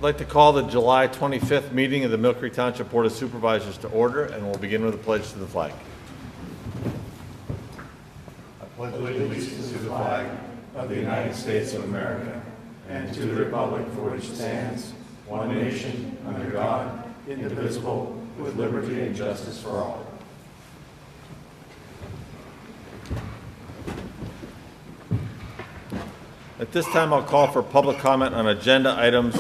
like to call the July 25th meeting of the Millcreek Township Board of Supervisors to order, and we'll begin with a pledge to the flag. I pledge allegiance to the flag of the United States of America and to the republic for which it stands, one nation, under God, indivisible, with liberty and justice for all. At this time, I'll call for public comment on agenda items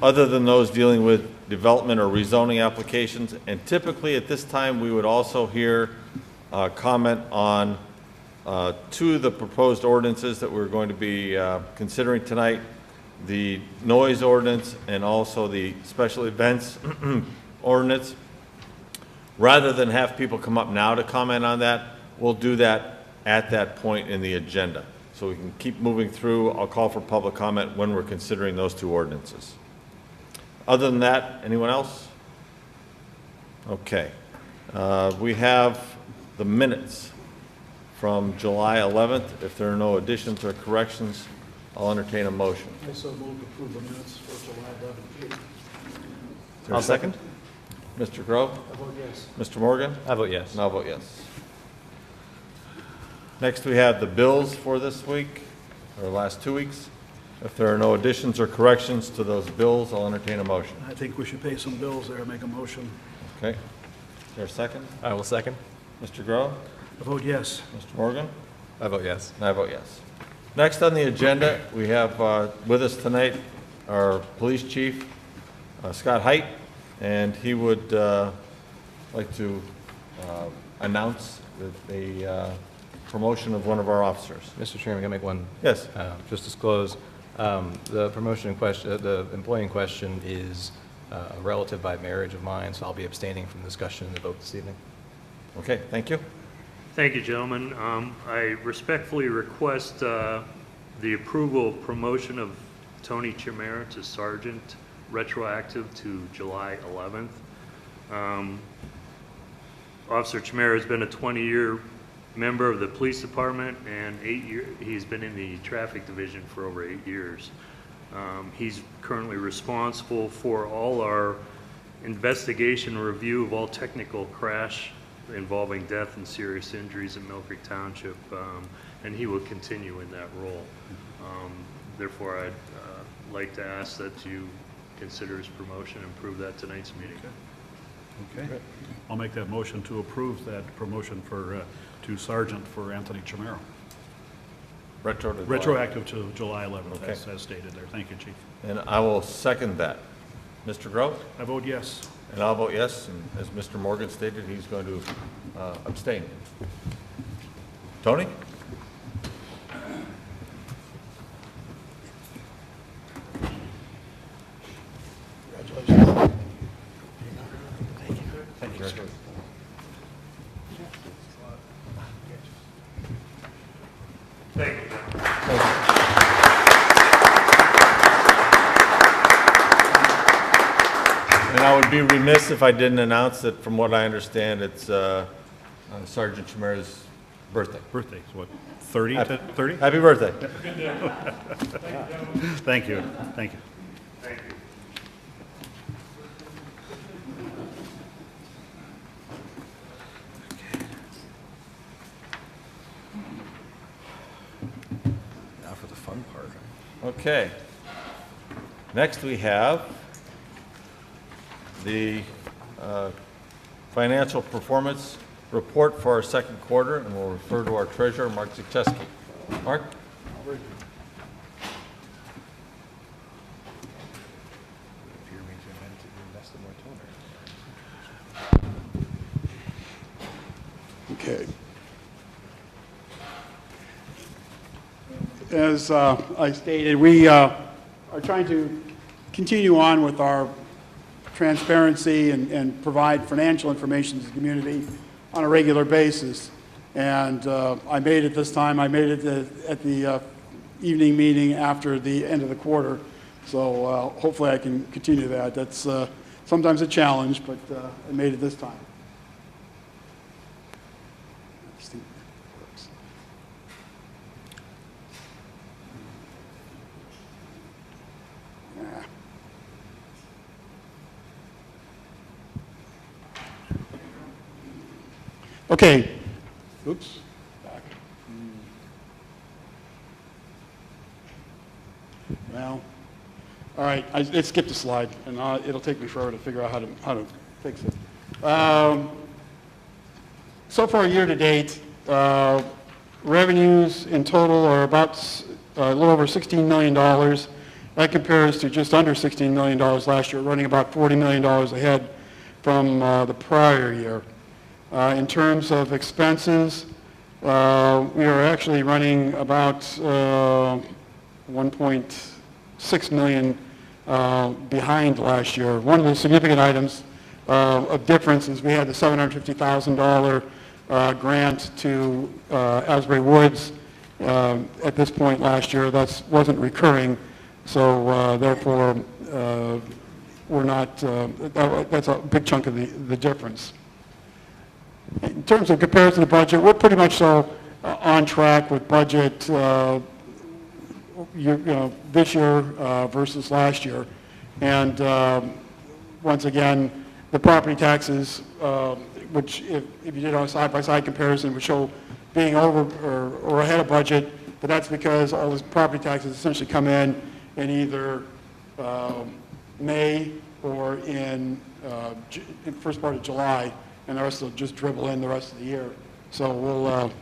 other than those dealing with development or rezoning applications. And typically at this time, we would also hear comment on two of the proposed ordinances that we're going to be considering tonight, the noise ordinance and also the special events ordinance. Rather than have people come up now to comment on that, we'll do that at that point in the agenda. So we can keep moving through. I'll call for public comment when we're considering those two ordinances. Other than that, anyone else? Okay. We have the minutes from July 11th. If there are no additions or corrections, I'll entertain a motion. I so move to approve the minutes for July 11th. I'll second. Mr. Grove? I vote yes. Mr. Morgan? I vote yes. And I'll vote yes. Next, we have the bills for this week, or the last 2 weeks. If there are no additions or corrections to those bills, I'll entertain a motion. I think we should pay some bills there, make a motion. Okay. Is there a second? I will second. Mr. Grove? I vote yes. Mr. Morgan? I vote yes. And I vote yes. Next on the agenda, we have with us tonight our police chief, Scott Height, and he would like to announce the promotion of one of our officers. Mr. Chairman, can I make one? Yes. Just disclose, the promotion in question, the employee in question is a relative by marriage of mine, so I'll be abstaining from discussion in the vote this evening. Okay, thank you. Thank you, gentlemen. I respectfully request the approval of promotion of Tony Chimera to sergeant, retroactive to July 11th. Officer Chimera has been a 20-year member of the police department, and he's been in the traffic division for over 8 years. He's currently responsible for all our investigation review of all technical crash involving death and serious injuries in Millcreek Township, and he will continue in that role. Therefore, I'd like to ask that you consider his promotion and approve that tonight's meeting. Okay. I'll make that motion to approve that promotion for to sergeant for Anthony Chimero. Retroactive to July 11th, Okay. as stated there. Thank you, Chief. And I will second that. Mr. Grove? I vote yes. And I'll vote yes, and as Mr. Morgan stated, he's going to abstain. Tony? Congratulations. Thank you. Thank you. And I would be remiss if I didn't announce that, from what I understand, it's Sergeant Chimera's birthday. Birthday, so what, 30 to 30? Happy birthday. Thank you. Thank you. Thank you. Now for the fun part. Okay. Next, we have the financial performance report for our second quarter, and we'll refer to our treasurer, Mark Zachewski. Mark? Okay. As I stated, we are trying to continue on with our transparency and provide financial information to the community on a regular basis. And I made it this time. I made it at the evening meeting after the end of the quarter. So hopefully I can continue that. That's sometimes a challenge, but I made it this time. Let's see if it works. Yeah. Okay. Oops. Back. Well, all right, it skipped a slide, and it'll take me forever to figure out how to fix it. So far, year-to-date, revenues in total are about a little over $16 million. That compares to just under $16 million last year, running about $40 million ahead from the prior year. In terms of expenses, we are actually running about 1.6 million behind last year. One of the significant items of difference is we had the $750,000 grant to Asbury Woods at this point last year. That wasn't recurring, so therefore we're not, that's a big chunk of the difference. In terms of comparison to budget, we're pretty much on track with budget this year versus last year. And once again, the property taxes, which if you did a side-by-side comparison, would show being over or ahead of budget, but that's because all those property taxes essentially come in either May or in first part of July, and the rest will just dribble in the rest of the year. So we'll,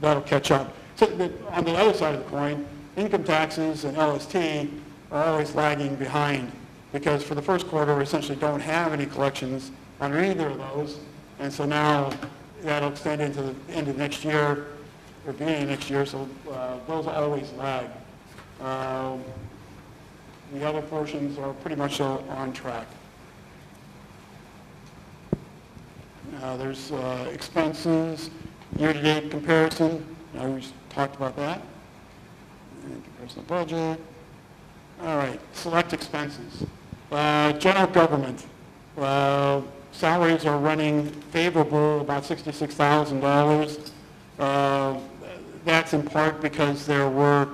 that'll catch up. So on the other side of the coin, income taxes and LST are always lagging behind because for the first quarter we essentially don't have any collections on either of those, and so now that'll extend into the end of next year or beginning of next year, so those always lag. The other portions are pretty much on track. There's expenses, year-to-date comparison. We just talked about that. And comparison of budget. All right, select expenses. General government. Salaries are running favorable, about $66,000. That's in part because there were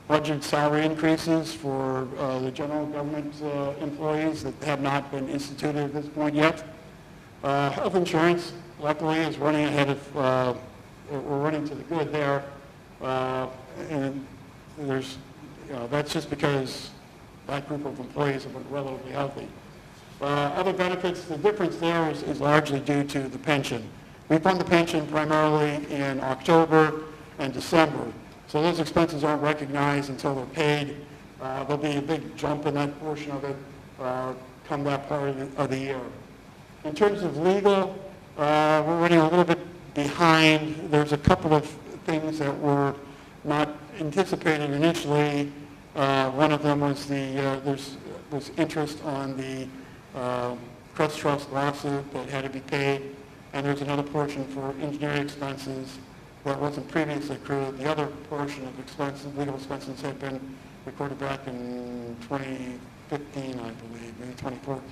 budget salary increases for the general government employees that have not been instituted at this point yet. Health insurance, luckily, is running ahead of, we're running to the good there. And there's, that's just because that group of employees have been relatively healthy. Other benefits, the difference there is largely due to the pension. We fund the pension primarily in October and December, so those expenses aren't recognized until they're paid. There'll be a big jump in that portion of it come that part of the year. In terms of legal, we're running a little bit behind. There's a couple of things that were not anticipated initially. One of them was there's interest on the Crest Trust lawsuit that had to be paid, and there's another portion for engineering expenses that wasn't previously accrued. The other portion of expenses, legal expenses, had been recorded back in 2015, I believe, maybe 2014.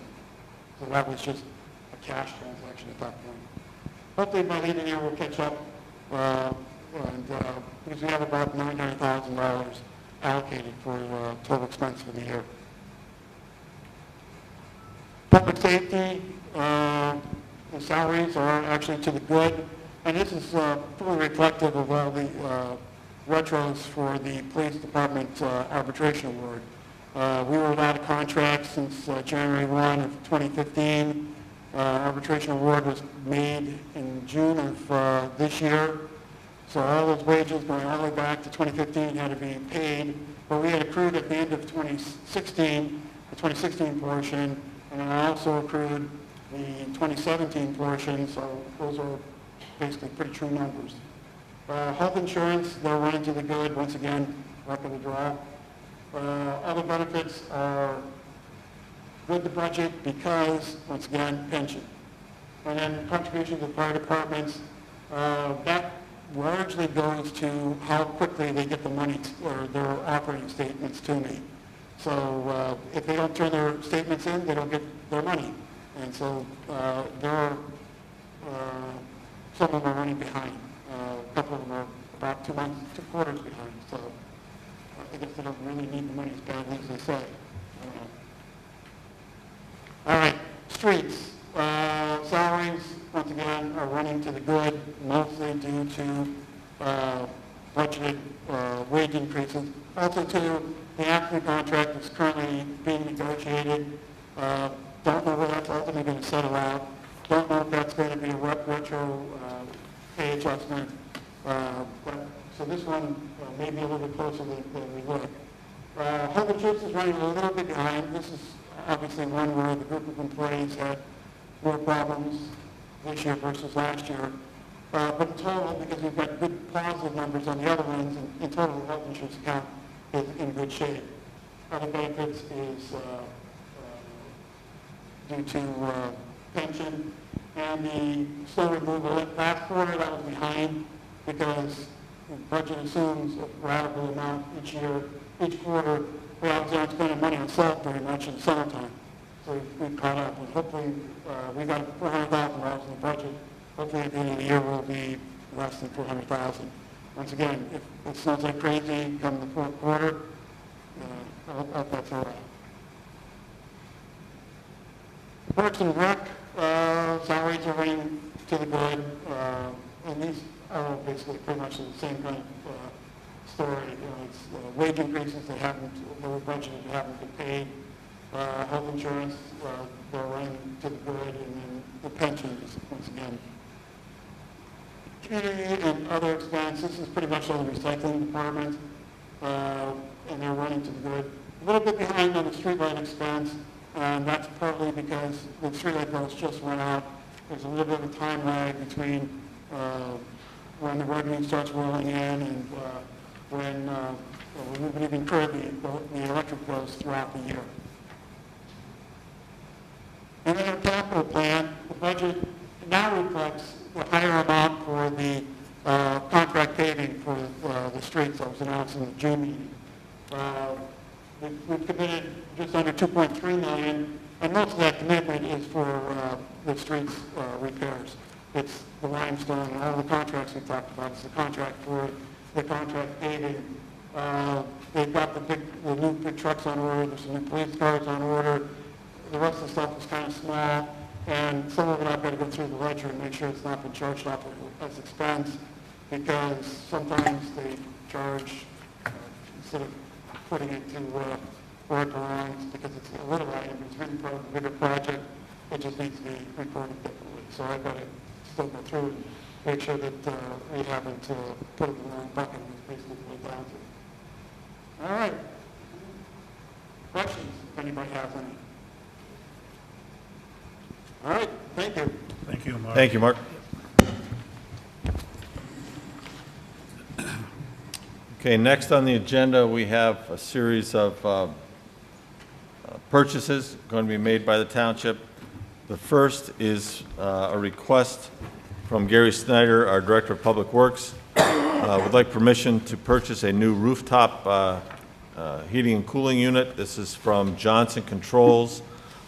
So that was just a cash transaction at that point. Hopefully by the end of the year we'll catch up, because we have about $900,000 allocated for total expense for the year. Public safety, the salaries are actually to the good, and this is fully reflective of all the retros for the police department arbitration award. We were without a contract since January 1 of 2015. Arbitration award was made in June of this year. So all those wages going all the way back to 2015 had to be paid, but we had accrued at the end of 2016, the 2016 portion, and I also accrued the 2017 portion, so those are basically pretty true numbers. Health insurance, they're running to the good, once again, luck of the draw. Other benefits are good to budget because, once again, pension. And then contributions to the fire departments, that largely goes to how quickly they get the money or their operating statements to me. So if they don't turn their statements in, they don't get their money. And so some of them are running behind. A couple of them are about 2 months, 2 quarters behind. So I guess they don't really need the money as badly as they say. I don't know. All right, streets. Salaries again, are running to the good, mostly due to budgeted wage increases. Also to the Anthony contract that's currently being negotiated. Don't know where that's ultimately going to settle out. Don't know if that's going to be a retro pay adjustment. So this one may be a little bit closer than we look. Health insurance is running a little bit behind. This is obviously one where the group of employees had more problems this year versus last year. But in total, because we've got good positive numbers on the other ones, in total, the health insurance account is in good shape. Other benefits is due to pension and the snow removal. Last quarter, that was behind because the budget assumes a radical amount each year. Each quarter, we obviously aren't spending money on salt very much in the summertime. So we've caught up, and hopefully we got $400,000 in the budget. Hopefully at the end of the year we'll be less than $400,000. Once again, if it snows like crazy come the fourth quarter, I hope that's all right. Parks and Rec, salaries are running to the good, and these are basically pretty much the same kind of story. It's wage increases that were budgeted, that haven't been paid. Health insurance, they're running to the good, and then the pensions, once again. Community and other expense, this is pretty much all the recycling department, and they're running to the good. A little bit behind on the streetlight expense, and that's partly because the streetlight bills just went out. There's a little bit of a time lag between when the revenue starts rolling in and when we've incurred the electric bills throughout the year. And then our capital plan, the budget now reflects the higher amount for the contract paving for the streets that was announced in the June meeting. We've committed just under $2.3 million, and most of that commitment is for the streets repairs. It's the limestone and all the contracts we talked about. It's the contract for the contract paving. They've got the new big trucks on order. There's some new police cars on order. The rest of the stuff is kind of small, and some of it I've got to go through the ledger and make sure it's not been charged off as expense, because sometimes they charge, instead of putting it to where it belongs, because it's a little item, it's really part of a bigger project, it just needs to be reported differently. So I've got to still go through and make sure that we haven't put it in the wrong bucket, is basically what it down to. All right. Questions, if anybody has any? All right, thank you. Thank you, Mark. Thank you, Mark. Okay, next on the agenda, we have a series of purchases going to be made by the township. The first is a request from Gary Snyder, our Director of Public Works. Would like permission to purchase a new rooftop heating and cooling unit. This is from Johnson Controls.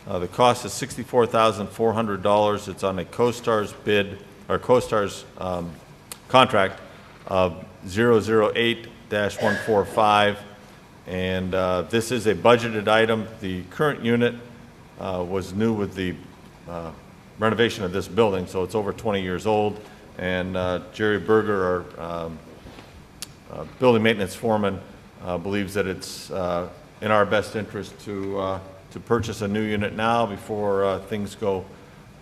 The cost is $64,400. It's on a CoStar's bid, or CoStar's contract of 008-145, and this is a budgeted item. The current unit was new with the renovation of this building, so it's over 20 years old, and Jerry Berger, our building maintenance foreman, believes that it's in our best interest to purchase a new unit now before things go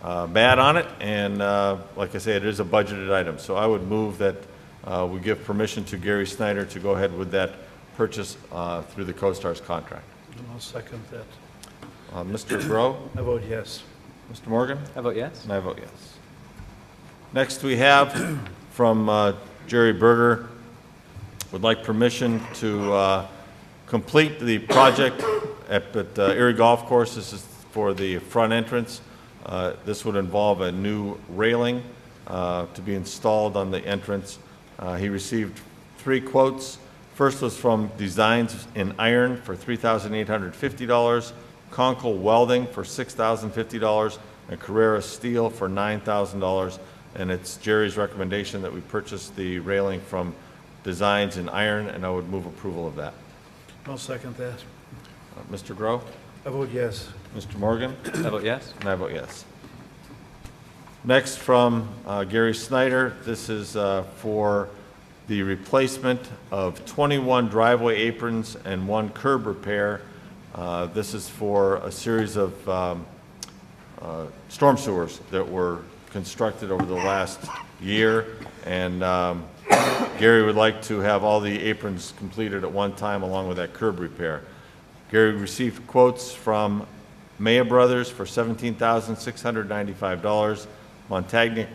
bad on it, and like I say, it is a budgeted item. So I would move that we give permission to Gary Snyder to go ahead with that purchase through the CoStar's contract. And I'll second that. Mr. Groh? I vote yes. Mr. Morgan? I vote yes. And I vote yes. Next we have from Jerry Berger, would like permission to complete the project at Erie Golf Course. This is for the front entrance. This would involve a new railing to be installed on the entrance. He received 3 quotes. First was from Designs in Iron for $3,850, Conkle Welding for $6,050, and Carrera Steel for $9,000. And it's Jerry's recommendation that we purchase the railing from Designs in Iron, and I would move approval of that. I'll second that. Mr. Groh? I vote yes. Mr. Morgan? I vote yes. And I vote yes. Next from Gary Snyder, this is for the replacement of 21 driveway aprons and 1 curb repair. This is for a series of storm sewers that were constructed over the last year, and Gary would like to have all the aprons completed at one time along with that curb repair. Gary received quotes from Maya Brothers for $17,695, Montagna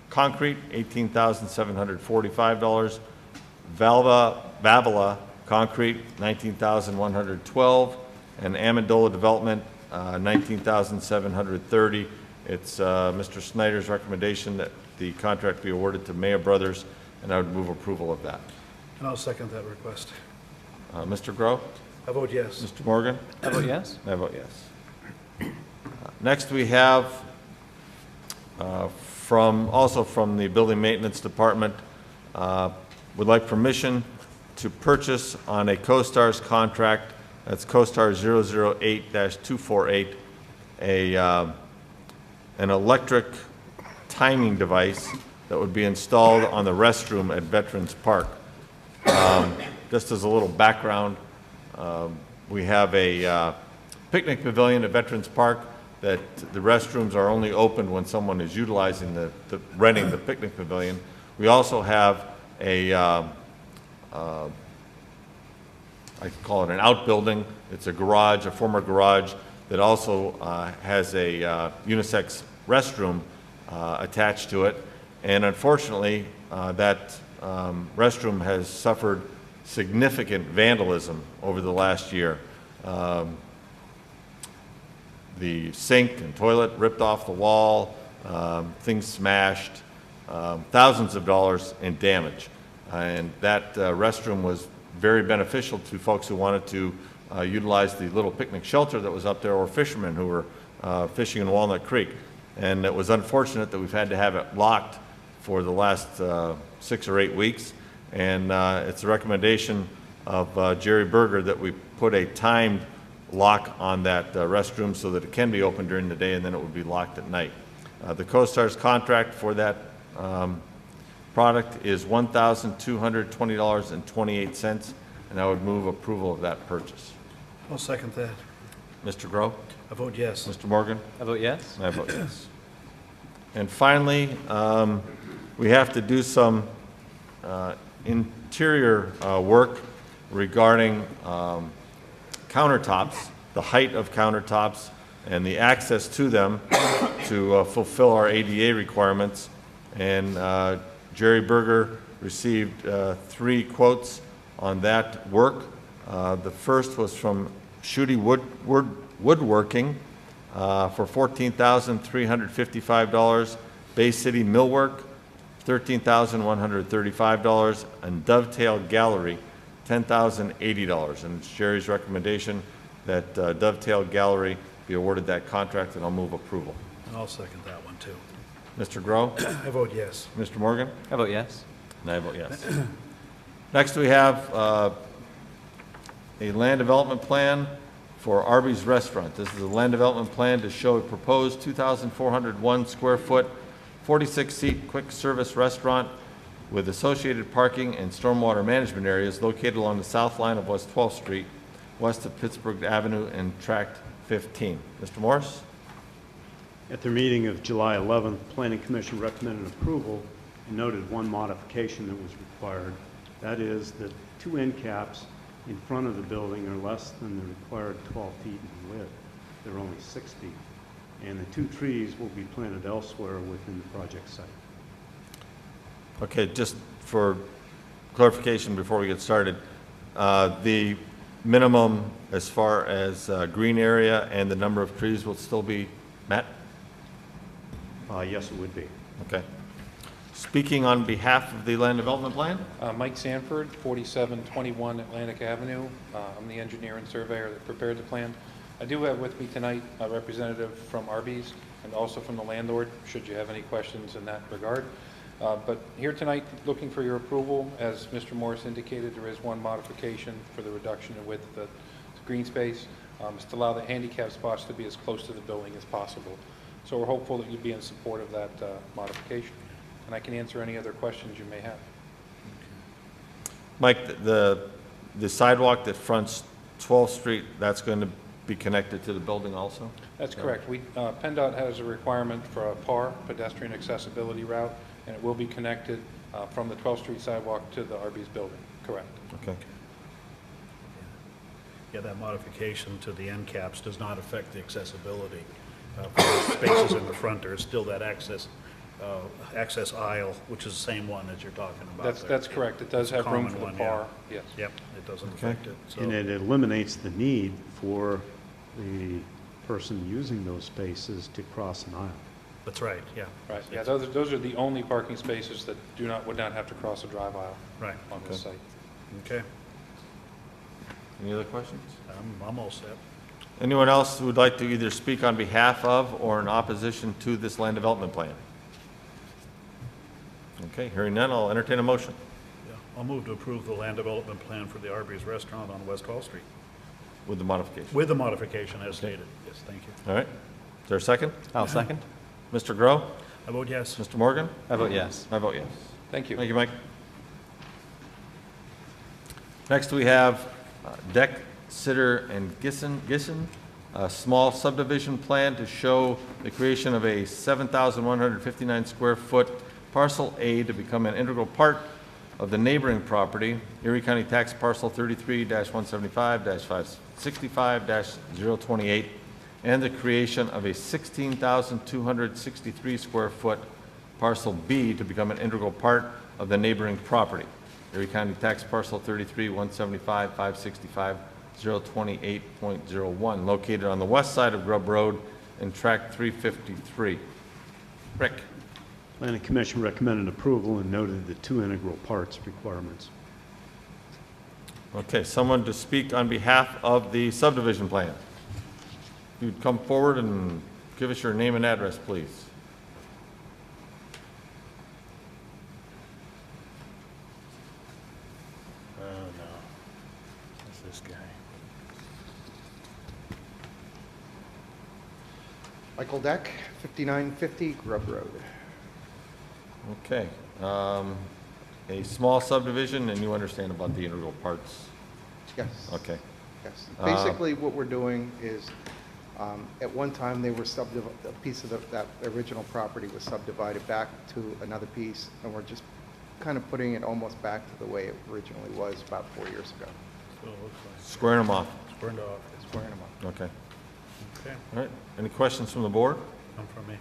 Concrete, $18,745, Vavala Concrete, $19,112, and Amendola Development, $19,730. It's Mr. Snyder's recommendation that the contract be awarded to Maya Brothers, and I would move approval of that. And I'll second that request. Mr. Groh? I vote yes. Mr. Morgan? I vote yes. I vote yes. Next, we have also from the Building Maintenance Department, would like permission to purchase on a CoStar's contract, that's CoStar 008-248, an electric timing device that would be installed on the restroom at Veterans Park. Just as a little background, we have a picnic pavilion at Veterans Park that the restrooms are only open when someone is utilizing renting the picnic pavilion. We also have a, I call it an outbuilding. It's a garage, a former garage, that also has a unisex restroom attached to it. And unfortunately, that restroom has suffered significant vandalism over the last year. The sink and toilet ripped off the wall, things smashed, thousands of dollars in damage. And that restroom was very beneficial to folks who wanted to utilize the little picnic shelter that was up there, or fishermen who were fishing in Walnut Creek. And it was unfortunate that we've had to have it locked for the last 6 or 8 weeks. And it's a recommendation of Jerry Berger that we put a timed lock on that restroom so that it can be open during the day and then it would be locked at night. The CoStar's contract for that product is $1,220.28, and I would move approval of that purchase. I'll second that. Mr. Groh? I vote yes. Mr. Morgan? I vote yes. I vote yes. And finally, we have to do some interior work regarding countertops, the height of countertops, and the access to them to fulfill our ADA requirements. And Jerry Berger received 3 quotes on that work. The first was from Shooty Woodworking for $14,355, Bay City Millwork, $13,135, and Dovetail Gallery, $10,080. And it's Jerry's recommendation that Dovetail Gallery be awarded that contract, and I'll move approval. And I'll second that one too. Mr. Groh? I vote yes. Mr. Morgan? I vote yes. And I vote yes. Next, we have a land development plan for Arby's Restaurant. This is a land development plan to show a proposed 2,401 square foot, 46-seat quick service restaurant with associated parking and stormwater management areas located along the south line of West 12th Street, west of Pittsburgh Avenue and Tract 15. Mr. Morris? At their meeting of July 11th, the Planning Commission recommended approval and noted one modification that was required. That is that 2 end caps in front of the building are less than the required 12 feet in width. They're only 6 feet. And the 2 trees will be planted elsewhere within the project site. Okay, just for clarification before we get started, the minimum as far as green area and the number of trees will still be met? Yes, it would be. Okay. Speaking on behalf of the land development plan? Mike Sanford, 4721 Atlantic Avenue. I'm the engineer and surveyor that prepared the plan. I do have with me tonight a representative from Arby's and also from the landlord, should you have any questions in that regard. But here tonight, looking for your approval. As Mr. Morris indicated, there is one modification for the reduction in width of the green space. Is to allow the handicap spots to be as close to the building as possible. So we're hopeful that you'd be in support of that modification. And I can answer any other questions you may have. Mike, the sidewalk that fronts 12th Street, that's going to be connected to the building also? That's correct. PennDOT has a requirement for a PAR, pedestrian accessibility route, and it will be connected from the 12th Street sidewalk to the Arby's building. Correct. Okay. Yeah, that modification to the end caps does not affect the accessibility for the spaces in the front. There is still that access aisle, which is the same one that you're talking about. That's correct. It does have room Common for the one, PAR, yeah. yes. Yep, it doesn't affect it. So And it eliminates the need for the person using those spaces to cross an aisle. that's right, yeah. Right, yeah, those are the only parking spaces that would not have to cross a drive aisle Right, on this site. okay. Any other questions? I'm all set. Anyone else who would like to either speak on behalf of or in opposition to this land development plan? Okay, hearing none, I'll entertain a motion. Yeah, I'll move to approve the land development plan for the Arby's Restaurant on West 12th Street, With the modification. with the modification as stated. Yes, thank you. All right. Is there a second? I'll second. Mr. Grow? I vote yes. Mr. Morgan? I vote yes. I vote yes. Thank you. Thank you, Mike. Next, we have Deck, Sitter, and Gisson, a small subdivision plan to show the creation of a 7,159 square foot parcel A to become an integral part of the neighboring property, Erie County Tax Parcel 33-175-565-028, and the creation of a 16,263 square foot parcel B to become an integral part of the neighboring property, Erie County Tax Parcel 33-175-565-028.01, located on the west side of Grubb Road in Tract 353. Rick? Planning Commission recommended approval and noted the two integral parts requirements. Okay, someone to speak on behalf of the subdivision plan. If you'd come forward and give us your name and address, please. Oh, no. That's this guy. Michael Deck, 5950 Grubb Road. Okay. A small subdivision, and you understand about the integral parts? Yes. Okay. Yes. Basically, what we're doing is, at one time, they were a piece of that original property was subdivided back to another piece, and we're just kind of putting it almost back to the way it originally was about 4 years ago. So it looks like Squaring them off. it's burned off. Squaring them up. Okay. Okay, All right. Any questions from the board? come from me.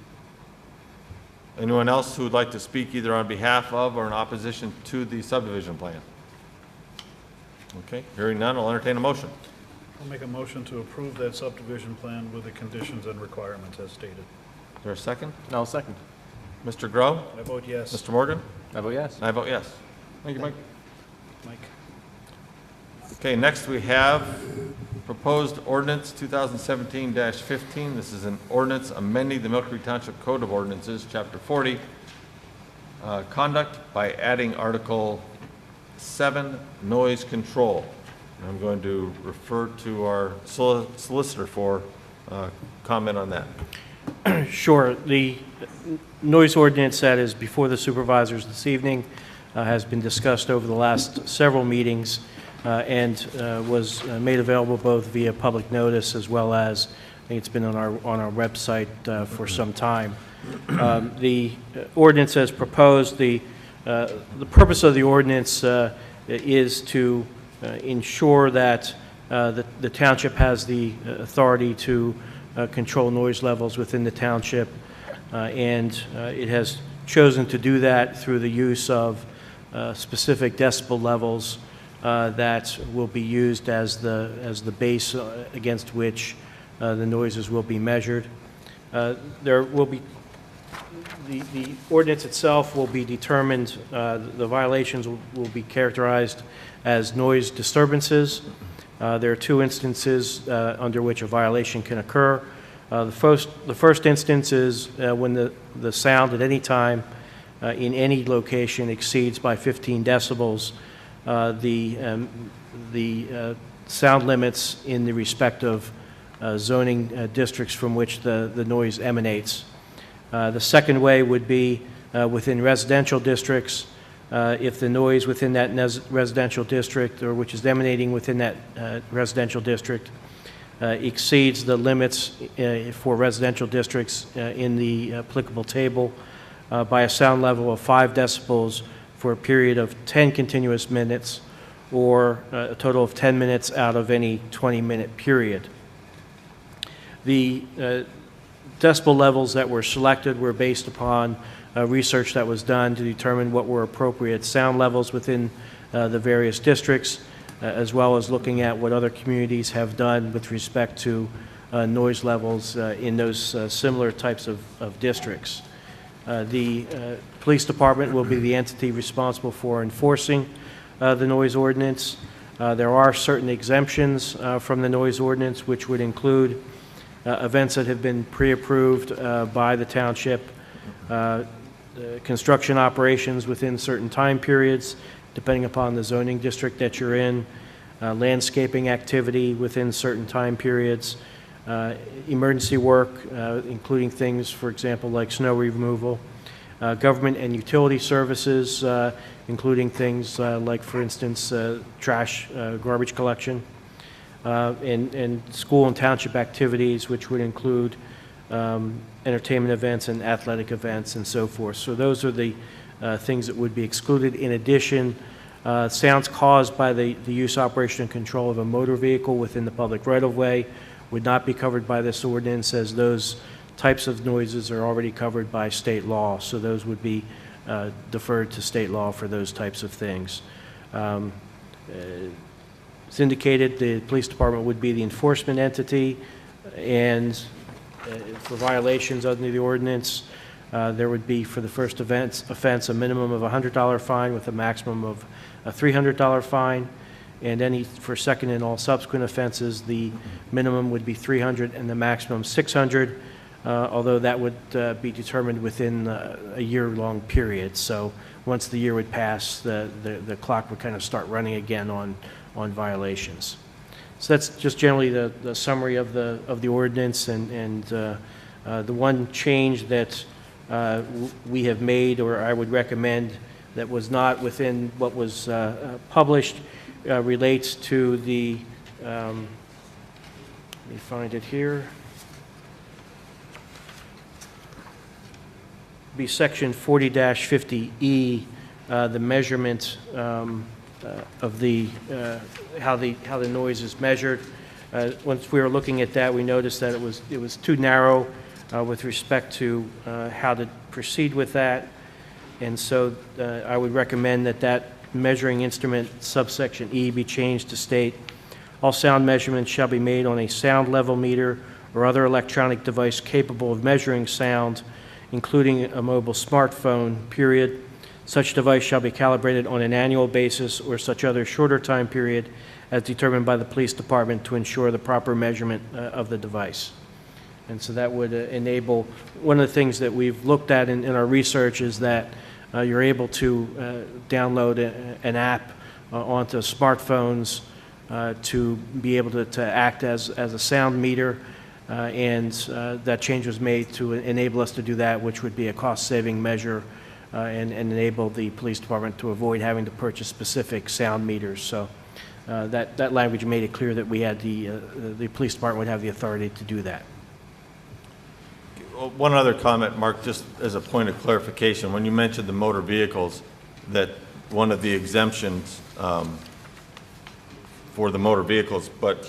Anyone else who would like to speak either on behalf of or in opposition to the subdivision plan? Okay, hearing none, I'll entertain a motion. I'll make a motion to approve that subdivision plan with the conditions and requirements as stated. Is there a second? I'll second. Mr. Grow? I vote yes. Mr. Morgan? I vote yes. I vote yes. Thank you, Mike. Mike? Okay, next we have proposed ordinance 2017-15. This is an ordinance amending the Millcreek Township Code of Ordinances, Chapter 40, conduct by adding Article 7, noise control. And I'm going to refer to our solicitor for comment on that. Sure. The noise ordinance that is before the supervisors this evening has been discussed over the last several meetings and was made available both via public notice as well as, I think it's been on our website for some time. The ordinance as proposed, the purpose of the ordinance is to ensure that the township has the authority to control noise levels within the township, and it has chosen to do that through the use of specific decibel levels that will be used as the base against which the noises will be measured. There will be the ordinance itself will be determined. The violations will be characterized as noise disturbances. There are two instances under which a violation can occur. The first instance is when the sound at any time in any location exceeds by 15 decibels the sound limits in the respective zoning districts from which the noise emanates. The second way would be within residential districts. If the noise within that residential district, or which is emanating within that residential district, exceeds the limits for residential districts in the applicable table by a sound level of 5 decibels for a period of 10 continuous minutes, or a total of 10 minutes out of any 20-minute period. The decibel levels that were selected were based upon research that was done to determine what were appropriate sound levels within the various districts, as well as looking at what other communities have done with respect to noise levels in those similar types of districts. The police department will be the entity responsible for enforcing the noise ordinance. There are certain exemptions from the noise ordinance, which would include events that have been pre-approved by the township, construction operations within certain time periods, depending upon the zoning district that you're in, landscaping activity within certain time periods, emergency work, including things, for example, like snow removal, government and utility services, including things like, for instance, trash, garbage collection, and school and township activities, which would include entertainment events and athletic events and so forth. So those are the things that would be excluded. In addition, sounds caused by the use, operation, and control of a motor vehicle within the public right-of-way would not be covered by this ordinance, as those types of noises are already covered by state law. So those would be deferred to state law for those types of things. It's indicated the police department would be the enforcement entity, and for violations under the ordinance, there would be, for the first offense, a minimum of a $100 fine with a maximum of a $300 fine, and for second and all subsequent offenses, the minimum would be $300 and the maximum $600, although that would be determined within a year-long period. So once the year would pass, the clock would kind of start running again on violations. So that's just generally the summary of the ordinance, and the one change that we have made, or I would recommend, that was not within what was published relates to the, let me find it here, be section 40-50E, the measurement of the how the noise is measured. Once we were looking at that, we noticed that it was too narrow with respect to how to proceed with that, and so I would recommend that measuring instrument subsection E be changed to state, all sound measurements shall be made on a sound level meter or other electronic device capable of measuring sound, including a mobile smartphone, period. Such device shall be calibrated on an annual basis or such other shorter time period as determined by the police department to ensure the proper measurement of the device. And so that would enable, one of the things that we've looked at in our research is that you're able to download an app onto smartphones to be able to act as a sound meter, and that change was made to enable us to do that, which would be a cost-saving measure and enable the police department to avoid having to purchase specific sound meters. So that language made it clear that we had the police department would have the authority to do that. One other comment, Mark, just as a point of clarification. When you mentioned the motor vehicles, that one of the exemptions for the motor vehicles, but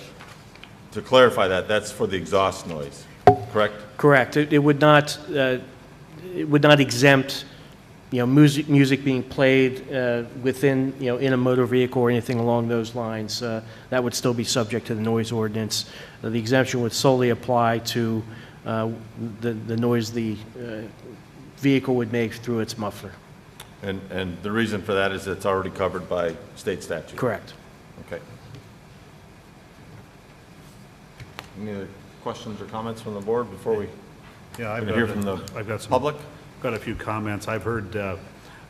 to clarify that, that's for the exhaust noise, correct? Correct. It would not exempt, music being played within, in a motor vehicle or anything along those lines. That would still be subject to the noise ordinance. The exemption would solely apply to the noise the vehicle would make through its muffler. And the reason for that is it's already covered by state statute? Correct. Okay. Any other questions or comments from the board before we hear from the public? I've got a few comments. I've heard a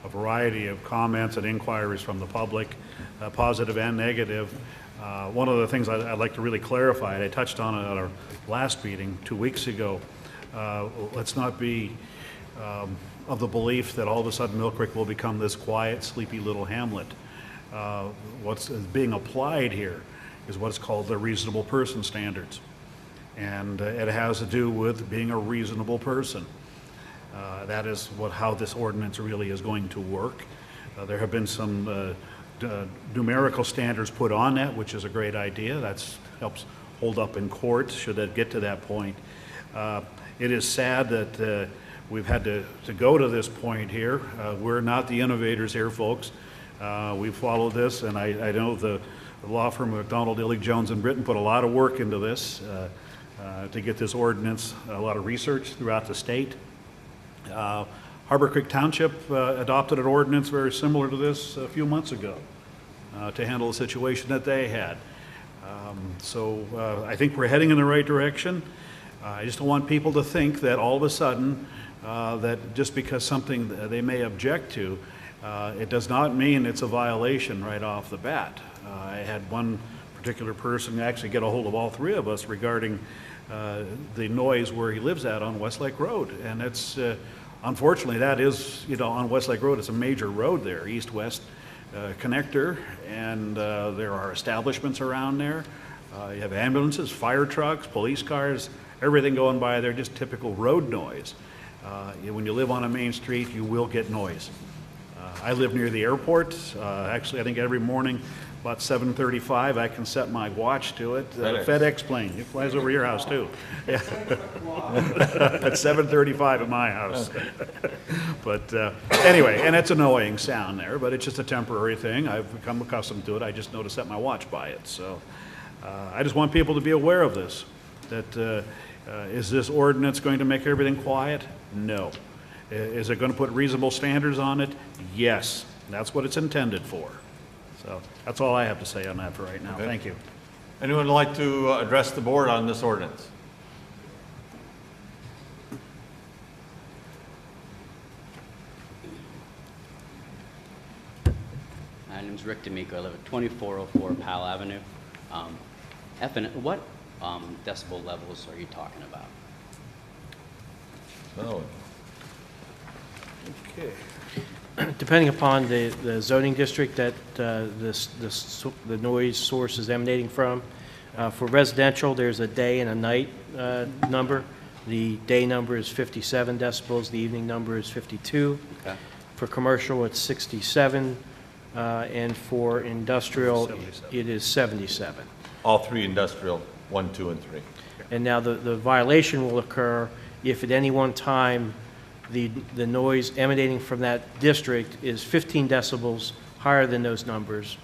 variety of comments and inquiries from the public, positive and negative. One of the things I'd like to really clarify, and I touched on it at our last meeting 2 weeks ago, let's not be of the belief that all of a sudden Millcreek will become this quiet, sleepy little hamlet. What's being applied here is what's called the reasonable person standards. And it has to do with being a reasonable person. That is how this ordinance really is going to work. There have been some numerical standards put on that, which is a great idea. That helps hold up in court should it get to that point. It is sad that we've had to go to this point here. We're not the innovators here, folks. We followed this, and I know the law firm of McDonald, Illig, Jones, and Britton put a lot of work into this to get this ordinance, a lot of research throughout the state. Harbor Creek Township adopted an ordinance very similar to this a few months ago to handle the situation that they had. So I think we're heading in the right direction. I just don't want people to think that all of a sudden that just because something they may object to, it does not mean it's a violation right off the bat. I had one particular person actually get a hold of all three of us regarding the noise where he lives at on Westlake Road. And it's, unfortunately, that is, on Westlake Road, it's a major road there, east-west connector, and there are establishments around there. You have ambulances, fire trucks, police cars, everything going by there, just typical road noise. When you live on a main street, you will get noise. I live near the airport. Actually, I think every morning about 7:35, I can set my watch to it. FedEx plane, it flies over your house too. Yeah. At 7:35 at my house. But anyway, and it's an annoying sound there, but it's just a temporary thing. I've become accustomed to it. I just know to set my watch by it. So I just want people to be aware of this. That is this ordinance going to make everything quiet? No. Is it going to put reasonable standards on it? Yes. That's what it's intended for. So that's all I have to say on that for right now. Okay. Thank you. Anyone like to address the board on this ordinance? My name's Rick D'Amico. I live at 2404 Powell Avenue. What decibel levels are you talking about? No. Okay. Depending upon the zoning district that the noise source is emanating from. For residential, there's a day and a night number. The day number is 57 decibels, the evening number is 52. Okay. For commercial, it's 67, and for industrial, 77. it is 77. All three industrial, 1, 2, and 3. And now the violation will occur if at any one time the noise emanating from that district is 15 decibels higher than those numbers,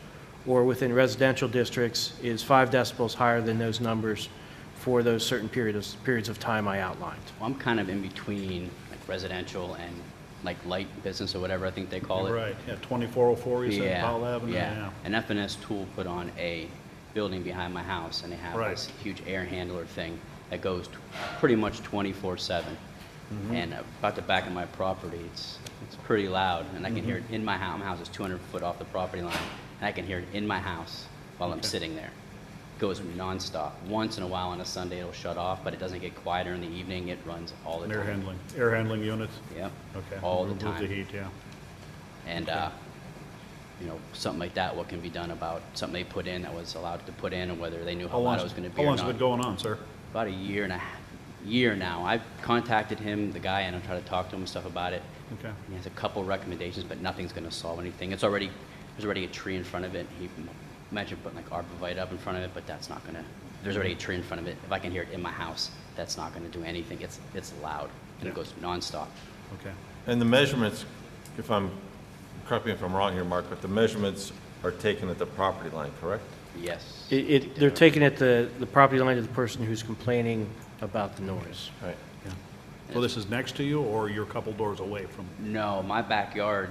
or within residential districts is 5 decibels higher than those numbers for those certain periods of time I outlined. Well, I'm kind of in between like residential and like light business or whatever I think they call it. Right, yeah, 2404, you said, Powell Avenue? Yeah. An F&S tool put on a building behind my house, and they have Right. this huge air handler thing that goes pretty much 24/7. And about the back of my property, it's pretty loud, and I can hear it in my house. My house is 200 foot off the property line, and I can hear it in my house while I'm sitting there. It goes nonstop. Once in a while on a Sunday it'll shut off, but it doesn't get quieter in the evening. It runs all the time. Air handling units? Yep. Okay. All the Remove time. the heat, yeah. And something like that, what can be done about something they put in that was allowed to put in, and whether they knew how loud it was going to be How or long's it not. been going on, sir? About a year now. I've contacted him, the guy, and I try to talk to him and stuff about it. Okay. He has a couple recommendations, but nothing's going to solve anything. There's already a tree in front of it. He mentioned putting like arborvitae up in front of it, but that's not going to. There's already a tree in front of it. If I can hear it in my house, that's not going to do anything. It's loud and it goes nonstop. Okay. And the measurements, correct me if I'm wrong here, Mark, but the measurements are taken at the property line, correct? Yes. They're taking it the property line of the person who's complaining about the noise. Right. Yeah. Well, this is next to you, or you're a couple doors away from? No, my backyard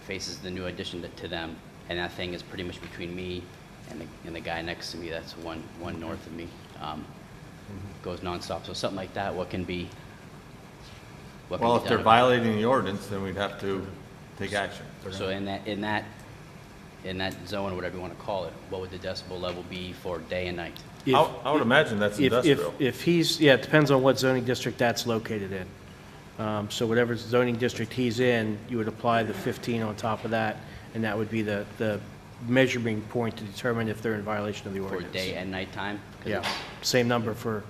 faces the new addition to them, and that thing is pretty much between me and the guy next to me. That's one north of me. Goes nonstop. So something like that, what can be? Well, if they're violating the ordinance, then we'd have to take action. So in that zone, whatever you want to call it, what would the decibel level be for day and night? I would imagine that's industrial. If he's, it depends on what zoning district that's located in. So whatever zoning district he's in, you would apply the 15 on top of that, and that would be the measuring point to determine if they're in violation of the For ordinance. day and nighttime? 'Cause Yeah, it's- same number for It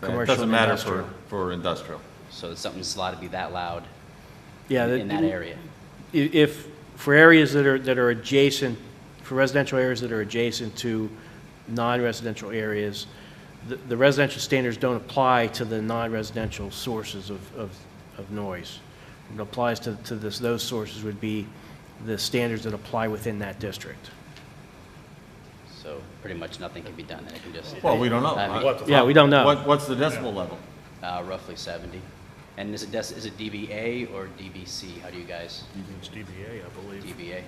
commercial doesn't and matter industrial. for industrial. So something's allowed to be that loud Yeah, in that area? If, for areas that are adjacent, for residential areas that are adjacent to non-residential areas, the residential standards don't apply to the non-residential sources of noise. What applies to those sources would be the standards that apply within that district. So pretty much nothing can be done, then it can just, Well, we don't know. I mean, Yeah, we don't know. What's the decibel level? roughly 70. And is it DBA or DBC? How do you guys, It's DBA, I believe. DBA?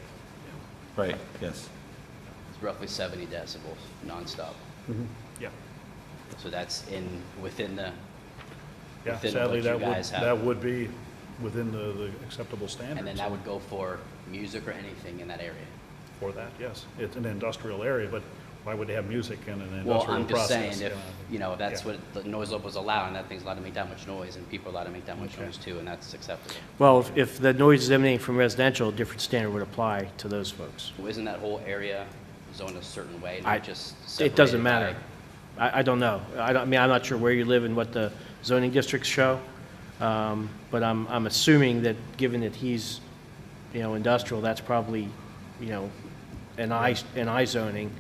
Right, yes. It's roughly 70 decibels, nonstop. Yeah. So that's within the, Yeah, within sadly, what you that guys have. that would be within the acceptable standards. And then that would go for music or anything in that area? For that, yes. It's an industrial area, but why would they have music in an industrial Well, process? I'm just saying, if, if that's Yeah. what the noise level was allowing, that thing's allowed to make that much noise, and people are allowed to make that much Okay. noise too, and that's acceptable. Well, if the noise is emanating from residential, a different standard would apply to those folks. Well, isn't that whole area zoned a certain way, I- not just It doesn't separated matter. by- I don't know. I mean, I'm not sure where you live and what the zoning districts show, but I'm assuming that, given that he's, industrial, that's probably, an I zoning,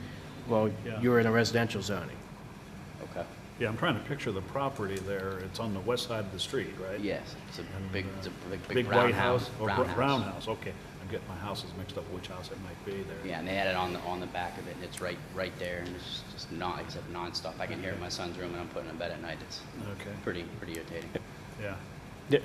well, Yeah. you're in a residential zoning. Okay, Yeah, I'm trying to picture the property there. It's on the west side of the street, right? yes, it's a big, Big brown white house. house? Or brown house, okay. I'm getting my houses mixed up which house it might be there. Yeah, and they had it on the back of it, and it's right there, and it's just not, except nonstop. I can hear it in my son's room, and I'm putting him in bed at night. It's Okay, pretty irritating. yeah.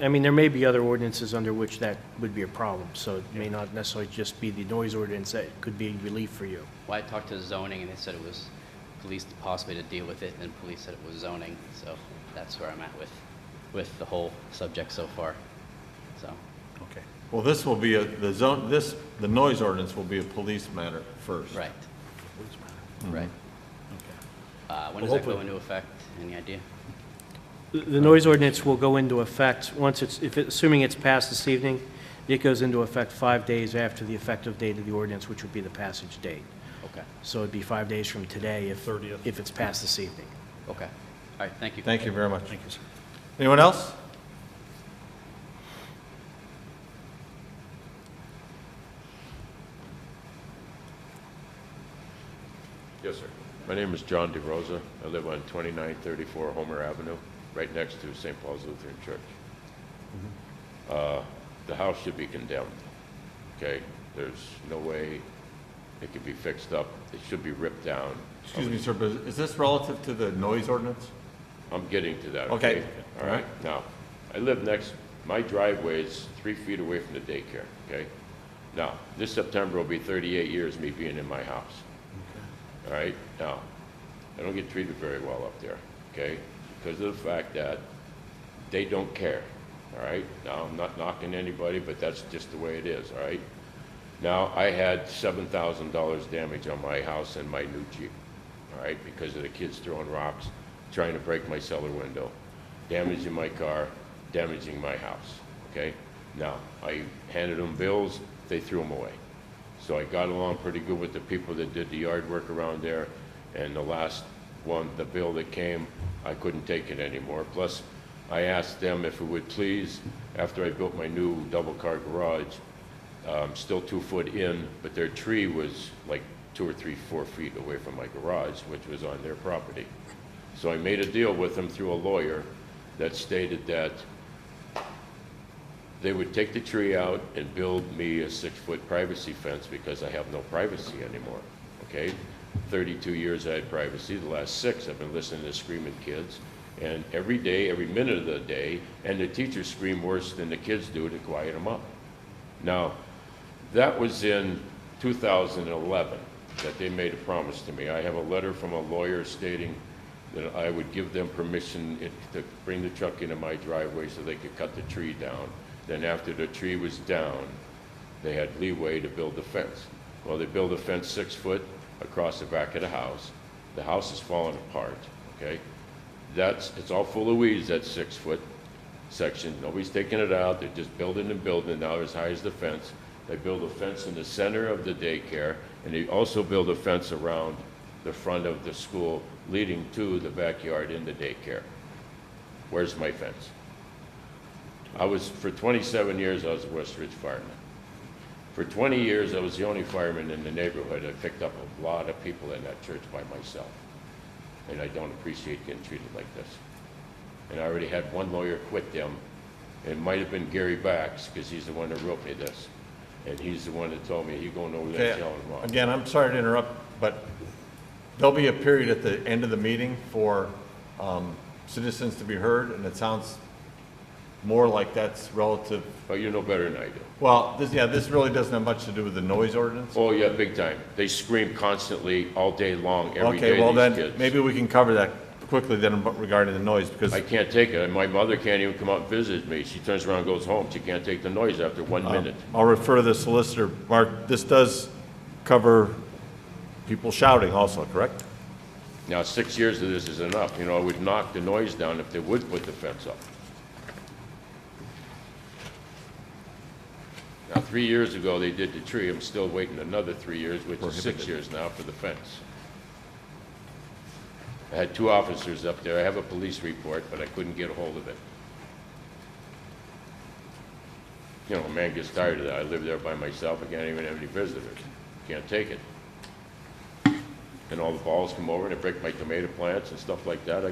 I mean, there may be other ordinances under which that would be a problem, so it may not necessarily just be the noise ordinance that could be relief for you. Well, I talked to zoning, and they said it was police possibly to deal with it, and then police said it was zoning, so that's where I'm at with the whole subject so far, so. Okay. Well, this will be the noise ordinance will be a police matter first. Right, Police matter. right. Okay. When does Well, that go hopefully- into effect? Any idea? The noise ordinance will go into effect once assuming it's passed this evening, it goes into effect 5 days after the effective date of the ordinance, which would be the passage date. Okay, So it'd be 5 days from today if 30th. if it's passed this evening. okay. All right, thank you. Thank you very much. Thank you, sir. Anyone else? Yes, sir. My name is John DeRosa. I live on 2934 Homer Avenue, right next to St. Paul's Lutheran Church. The house should be condemned, okay? There's no way it could be fixed up. It should be ripped down. Excuse me, sir, but is this relative to the noise ordinance? I'm getting to that, Okay. okay? All right? Now, I live my driveway is 3 feet away from the daycare, okay? Now, this September will be 38 years me being in my house. All right, now, I don't get treated very well up there, okay? Because of the fact that they don't care, all right? Now, I'm not knocking anybody, but that's just the way it is, all right? Now, I had $7,000 damage on my house and my new Jeep, all right? Because of the kids throwing rocks, trying to break my cellar window, damaging my car, damaging my house, okay? Now, I handed them bills, they threw them away. So I got along pretty good with the people that did the yard work around there, and the last one, the bill that came, I couldn't take it anymore. Plus, I asked them if it would please, after I built my new double-car garage, still 2 foot in, but their tree was like 2 or 3, 4 feet away from my garage, which was on their property. So I made a deal with them through a lawyer that stated that they would take the tree out and build me a 6-foot privacy fence because I have no privacy anymore, okay? 32 years I had privacy. The last 6 I've been listening to screaming kids. And every day, every minute of the day, and the teachers scream worse than the kids do to quiet them up. Now, that was in 2011 that they made a promise to me. I have a letter from a lawyer stating that I would give them permission to bring the truck into my driveway so they could cut the tree down. Then after the tree was down, they had leeway to build the fence. Well, they built a fence 6 foot across the back of the house. The house is falling apart, okay? It's all full of weeds, that's 6 foot. section. Nobody's taking it out. They're just building and building it now as high as the fence. They build a fence in the center of the daycare, and they also build a fence around the front of the school leading to the backyard in the daycare. Where's my fence? For 27 years, I was a West Ridge fireman. For 20 years, I was the only fireman in the neighborhood. I picked up a lot of people in that church by myself. And I don't appreciate getting treated like this. And I already had one lawyer quit them. It might have been Gary Bax, because he's the one that wrote me this. And he's the one that told me, you going over there Okay, telling them off. again, I'm sorry to interrupt, but there'll be a period at the end of the meeting for citizens to be heard, and it sounds more like that's relative. Oh, you know better than I do. Well, this really doesn't have much to do with the noise ordinance. Oh, yeah, big time. They scream constantly all day long, every day, Okay, well these then, kids. maybe we can cover that quickly then regarding the noise, because I can't take it. My mother can't even come out and visit me. She turns around and goes home. She can't take the noise after 1 minute. I'll refer to the solicitor. Mark, this does cover people shouting also, correct? Now, 6 years of this is enough. You know, I would knock the noise down if they would put the fence up. Now, 3 years ago, they did the tree. I'm still waiting another 3 years, which is 6 years now, for the fence. I had 2 officers up there. I have a police report, but I couldn't get a hold of it. You know, a man gets tired of that. I live there by myself. I can't even have any visitors. Can't take it. And all the balls come over and they break my tomato plants and stuff like that.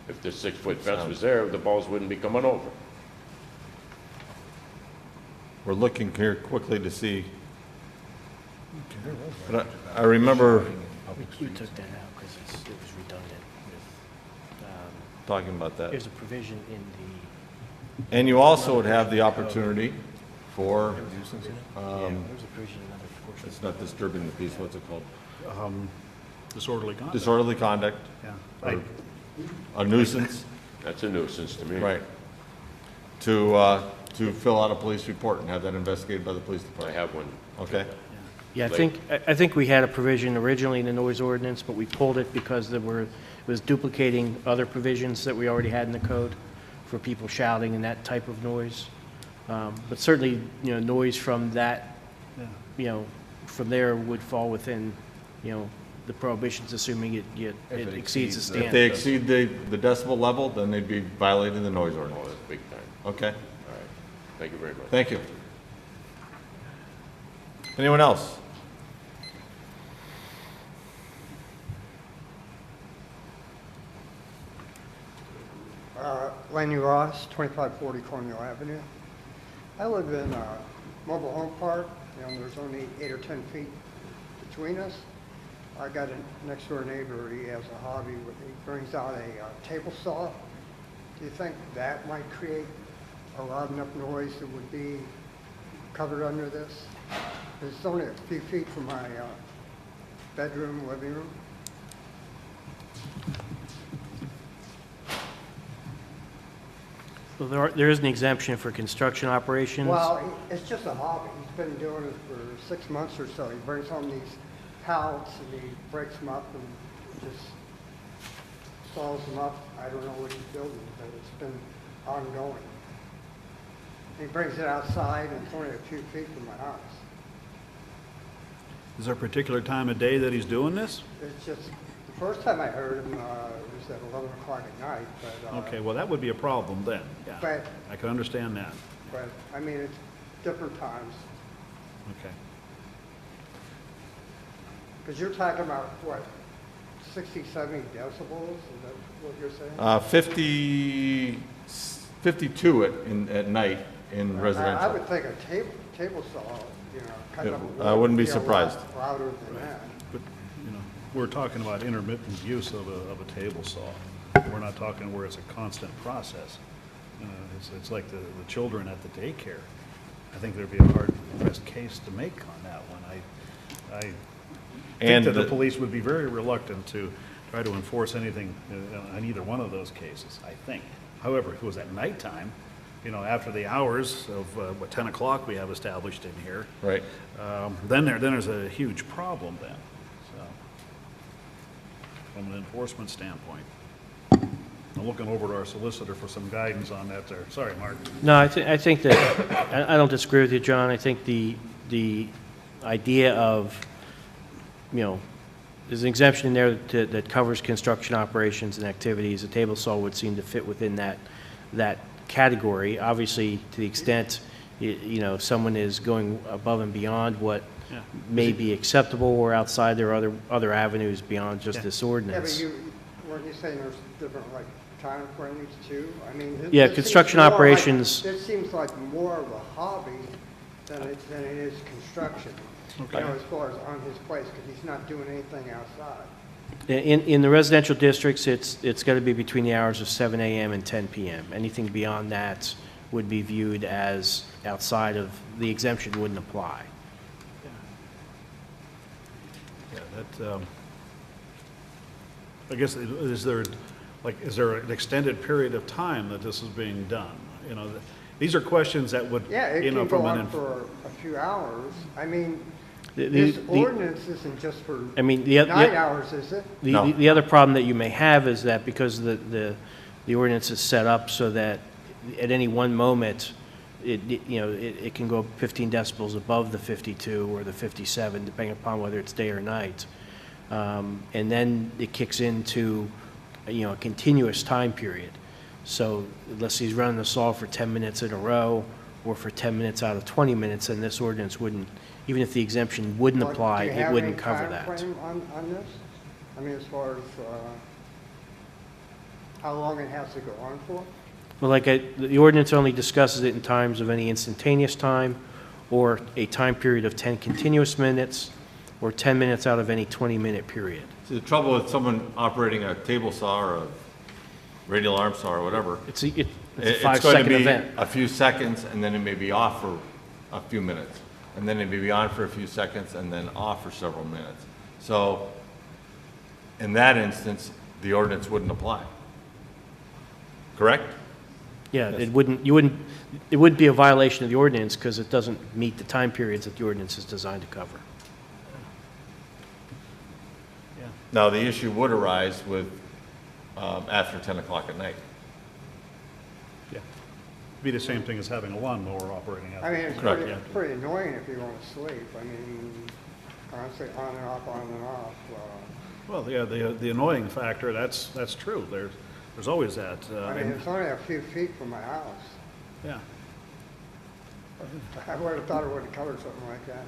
If this 6-foot fence was there, the balls wouldn't be coming over. We're looking here quickly to see. But I remember We took that out because it was redundant with, talking about that. there's a provision in the, And you also would have the opportunity for, there's a provision in another portion. it's not disturbing the peace, what's it called? Disorderly conduct. Disorderly conduct, Yeah. a nuisance, That's a nuisance to me. right? To fill out a police report and have that investigated by the police I department. have one. Okay? Yeah, Like- I think we had a provision originally in the noise ordinance, but we pulled it because it was duplicating other provisions that we already had in the code for people shouting and that type of noise. But certainly, noise from that, from there would fall within, the prohibitions, assuming it exceeds the If they standard. exceed the decibel level, then they'd be violating the noise Oh, ordinance. that's big time. Okay? All right. Thank you very much. Thank you. Anyone else? Lenny Ross, 2540 Cornell Avenue. I live in a mobile home park, there's only 8 or 10 feet between us. I got a next door neighbor, he has a hobby, he brings out a table saw. Do you think that might create a loud enough noise that would be covered under this? It's only a few feet from my bedroom, living room. So there is an exemption for construction operations. Well, it's just a hobby. He's been doing it for 6 months or so. He brings home these pallets and he breaks them up and just saws them up. I don't know what he's building, but it's been ongoing. He brings it outside and it's only a few feet from my house. Is there a particular time of day that he's doing this? It's just, the first time I heard him, it was at 11 o'clock at night, but... Okay, well, that would be a problem then, yeah. But, I can understand that. but, I mean, it's different times. Okay. Because you're talking about, what, 60, 70 decibels? Is that what you're saying? 52 at night in I residential. would think a table saw, kind Yeah, of. I wouldn't be a lot surprised. Louder than that. But, we're talking about intermittent use of a table saw. We're not talking where it's a constant process. It's like the children at the daycare. I think there'd be a hard-pressed case to make on that one. I think And that the the- police would be very reluctant to try to enforce anything on either one of those cases, I think. However, if it was at nighttime, after the hours of, 10 o'clock we have established in here, Right. then there's a huge problem then, so, from an enforcement standpoint. I I'm looking over to our solicitor for some guidance on that there. Sorry, Mark. No, I think that, I don't disagree with you, John. I think the idea of, there's an exemption in there that covers construction operations and activities. A table saw would seem to fit within that category. Obviously, to the extent, someone is going above and beyond what may be acceptable or outside, there are other avenues beyond just this Yeah, but ordinance. weren't you saying there's different, like, time frames too? I mean, Yeah, this seems construction more like- operations- This seems like more of a hobby than it is construction. As far as on his place, because he's not doing anything outside. In the residential districts, it's got to be between the hours of 7 a.m. and 10 p.m. Anything beyond that would be viewed as outside of, the exemption wouldn't apply. Yeah, that, I guess, is there an extended period of time that this is being done? These are questions that would, Yeah, it can from go an on for a few hours. I mean, The- this the- ordinance isn't just for I mean, night hours, is it? The other problem that you may have is that because the ordinance is set up so that at any one moment, it can go 15 decibels above the 52 or the 57, depending upon whether it's day or night. And then it kicks into, a continuous time period. So unless he's running the saw for 10 minutes in a row or for 10 minutes out of 20 minutes, then this ordinance wouldn't, even if the exemption wouldn't Or apply, do you it have wouldn't any cover time that. frame on this? I mean, as far as how long it has to go on for? Well, the ordinance only discusses it in times of any instantaneous time or a time period of 10 continuous minutes or 10 minutes out of any 20-minute period. See, the trouble with someone operating a table saw or a radial arm saw or whatever, It's a it's going to 5-second be event. a few seconds, and then it may be off for a few minutes, and then it may be on for a few seconds, and then off for several minutes. So, in that instance, the ordinance wouldn't apply. Correct? Yeah, it wouldn't be a violation of the ordinance because it doesn't meet the time periods that the ordinance is designed to cover. Now, the issue would arise with after 10 o'clock at night. Yeah. Be the same thing as having a lawnmower operating out I mean, there. it's Correct, pretty annoying if you want to sleep. I mean, constantly on and off, on and off. Well, yeah, the annoying factor, that's true. There's always that. I mean, it's only a few feet from my house. Yeah. I would have thought it would have covered something like that.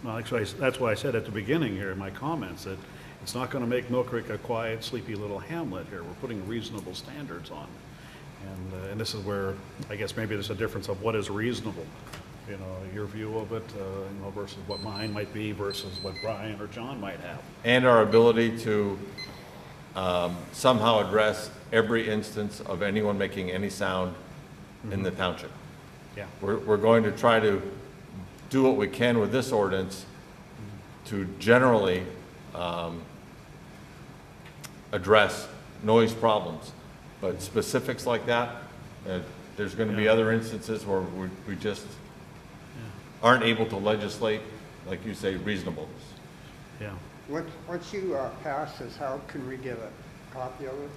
Well, actually, that's why I said at the beginning here in my comments that it's not going to make Millcreek a quiet, sleepy little hamlet here. We're putting reasonable standards on it. And this is where, I guess, maybe there's a difference of what is reasonable. Your view of it, versus what mine might be versus what Brian or John might have. And our ability to somehow address every instance of anyone making any sound in the township. Yeah. We're going to try to do what we can with this ordinance to generally address noise problems. But specifics like that, there's going to be other instances where we just aren't able to legislate, like you say, reasonableness. Yeah. Once you pass this, how can we get a copy of it?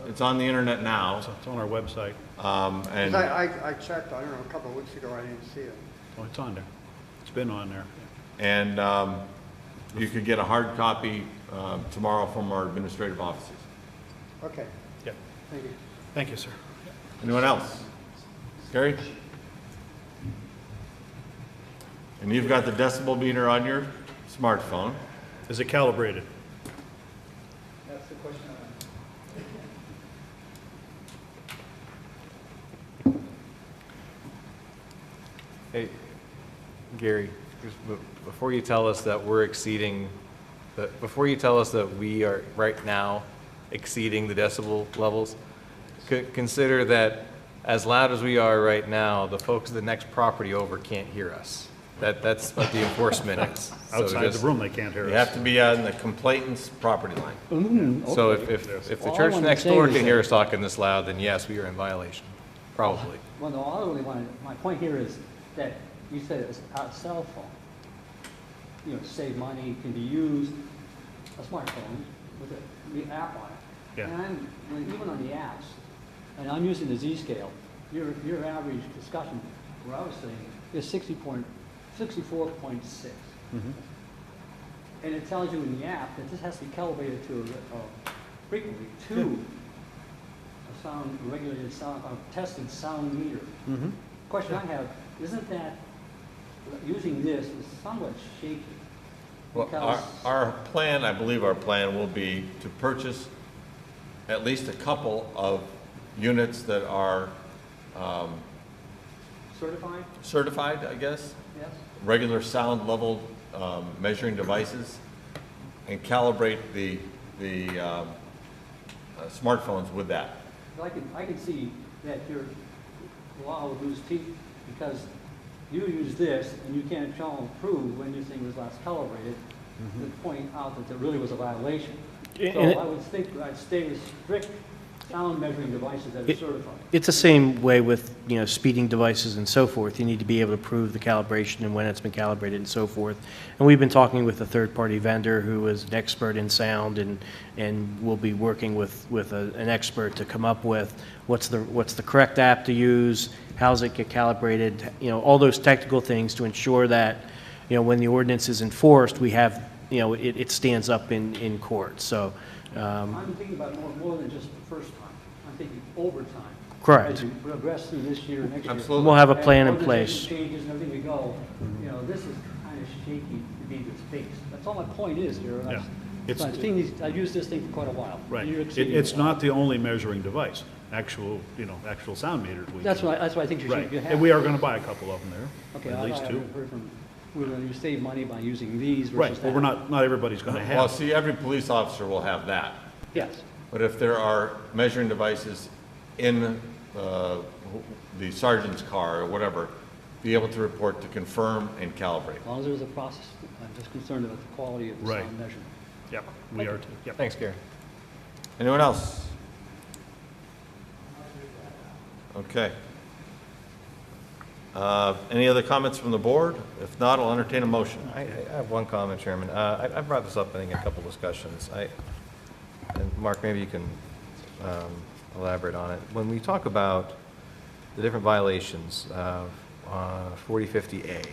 It's on the internet now. It's on our website. And 'Cause I checked, I don't know, a couple of weeks ago, I didn't see it. Oh, it's on there. It's been on there. And you could get a hard copy tomorrow from our administrative offices. Okay, Yeah. thank you. Thank you, sir. Anyone else? Gary? And you've got the decibel meter on your smartphone. Is it calibrated? That's the question. Hey, Gary, before you tell us that we're exceeding, before you tell us that we are right now exceeding the decibel levels, consider that as loud as we are right now, the folks at the next property over can't hear us. That's what the enforcement is. So Outside just- the room, they can't hear us. You have to be on the complainant's property line. So if the All I church wanted to next say door is can that- hear us talking this loud, then yes, we are in violation, probably. Well, no, I really wanted, my point here is that you said it was a cell phone. To save money, can be used, a smartphone with the app on it, Yeah. And even on the apps, and I'm using the Z-scale, your average discussion, where I was saying, is 64.6. And it tells you in the app that this has to be calibrated to frequently to a sound, regulated sound, a tested sound meter. Question I have, isn't that, using this is somewhat shaky? Well, Because our plan, I believe our plan will be to purchase at least a couple of units that are certified, certified, I guess, yes? regular sound level measuring devices, and calibrate the smartphones with that. I can see that your law would lose teeth because you use this and you can't show and prove when your thing was last calibrated to point out that there really was a violation. So I would think I'd stay with strict sound measuring devices that are certified. It's the same way with, speeding devices and so forth. You need to be able to prove the calibration and when it's been calibrated and so forth. And we've been talking with a third-party vendor who is an expert in sound, and we'll be working with an expert to come up with what's the correct app to use, how's it get calibrated, all those technical things to ensure that, when the ordinance is enforced, we have, it stands up in court. So. I'm thinking about more than just the first time. I'm thinking over time. Correct. As you progress through this year, next year. Absolutely. We'll have a plan in As place. changes and everything we go, this is kind of shaky to be this base. That's all my point is here. Yeah. I've used this thing for quite a while. Right. You're exceeding It's it. not the only measuring device. Actual sound meters. That's why I think you Right. should have. And we are going to buy a couple of them there. Okay, at I least two. haven't heard from, we're going to save money by using these Right. versus Well, that. we're not everybody's going to have. Well, see, every police officer will have that. Yes. But if there are measuring devices in the sergeant's car or whatever, be able to report to confirm and calibrate. As long as there's a process, I'm just concerned about the quality of the Right. sound measurement. Yep, we are too. Yep. Thanks, Gary. Anyone else? Okay. Any other comments from the board? If not, I'll entertain a motion. I have one comment, Chairman. I brought this up, I think, in a couple discussions. And Mark, maybe you can elaborate on it. When we talk about the different violations of 4050A,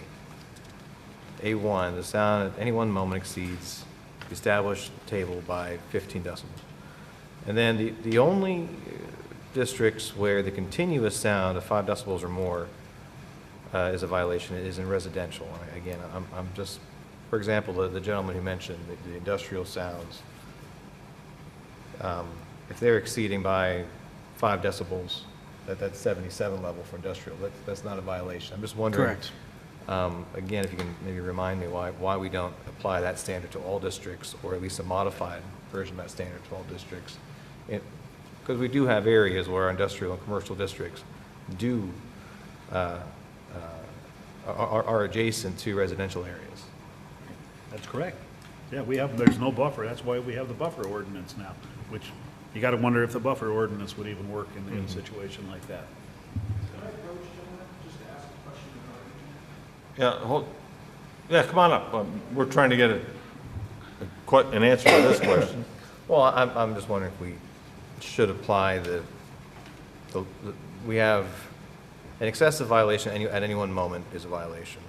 A1, the sound at any one moment exceeds the established table by 15 decibels. And then the only districts where the continuous sound of 5 decibels or more is a violation is in residential. Again, I'm just, for example, the gentleman who mentioned the industrial sounds, if they're exceeding by 5 decibels, that's 77 level for industrial, that's not a violation. I'm just wondering. Correct. Again, if you can maybe remind me why we don't apply that standard to all districts, or at least a modified version of that standard to all districts. Because we do have areas where industrial and commercial districts do are adjacent to residential areas. That's correct. Yeah, there's no buffer. That's why we have the buffer ordinance now, which you got to wonder if the buffer ordinance would even work in a situation like that. Yeah, come on up. We're trying to get an answer to this question. Well, I'm just wondering if we should apply we have an excessive violation at any one moment is a violation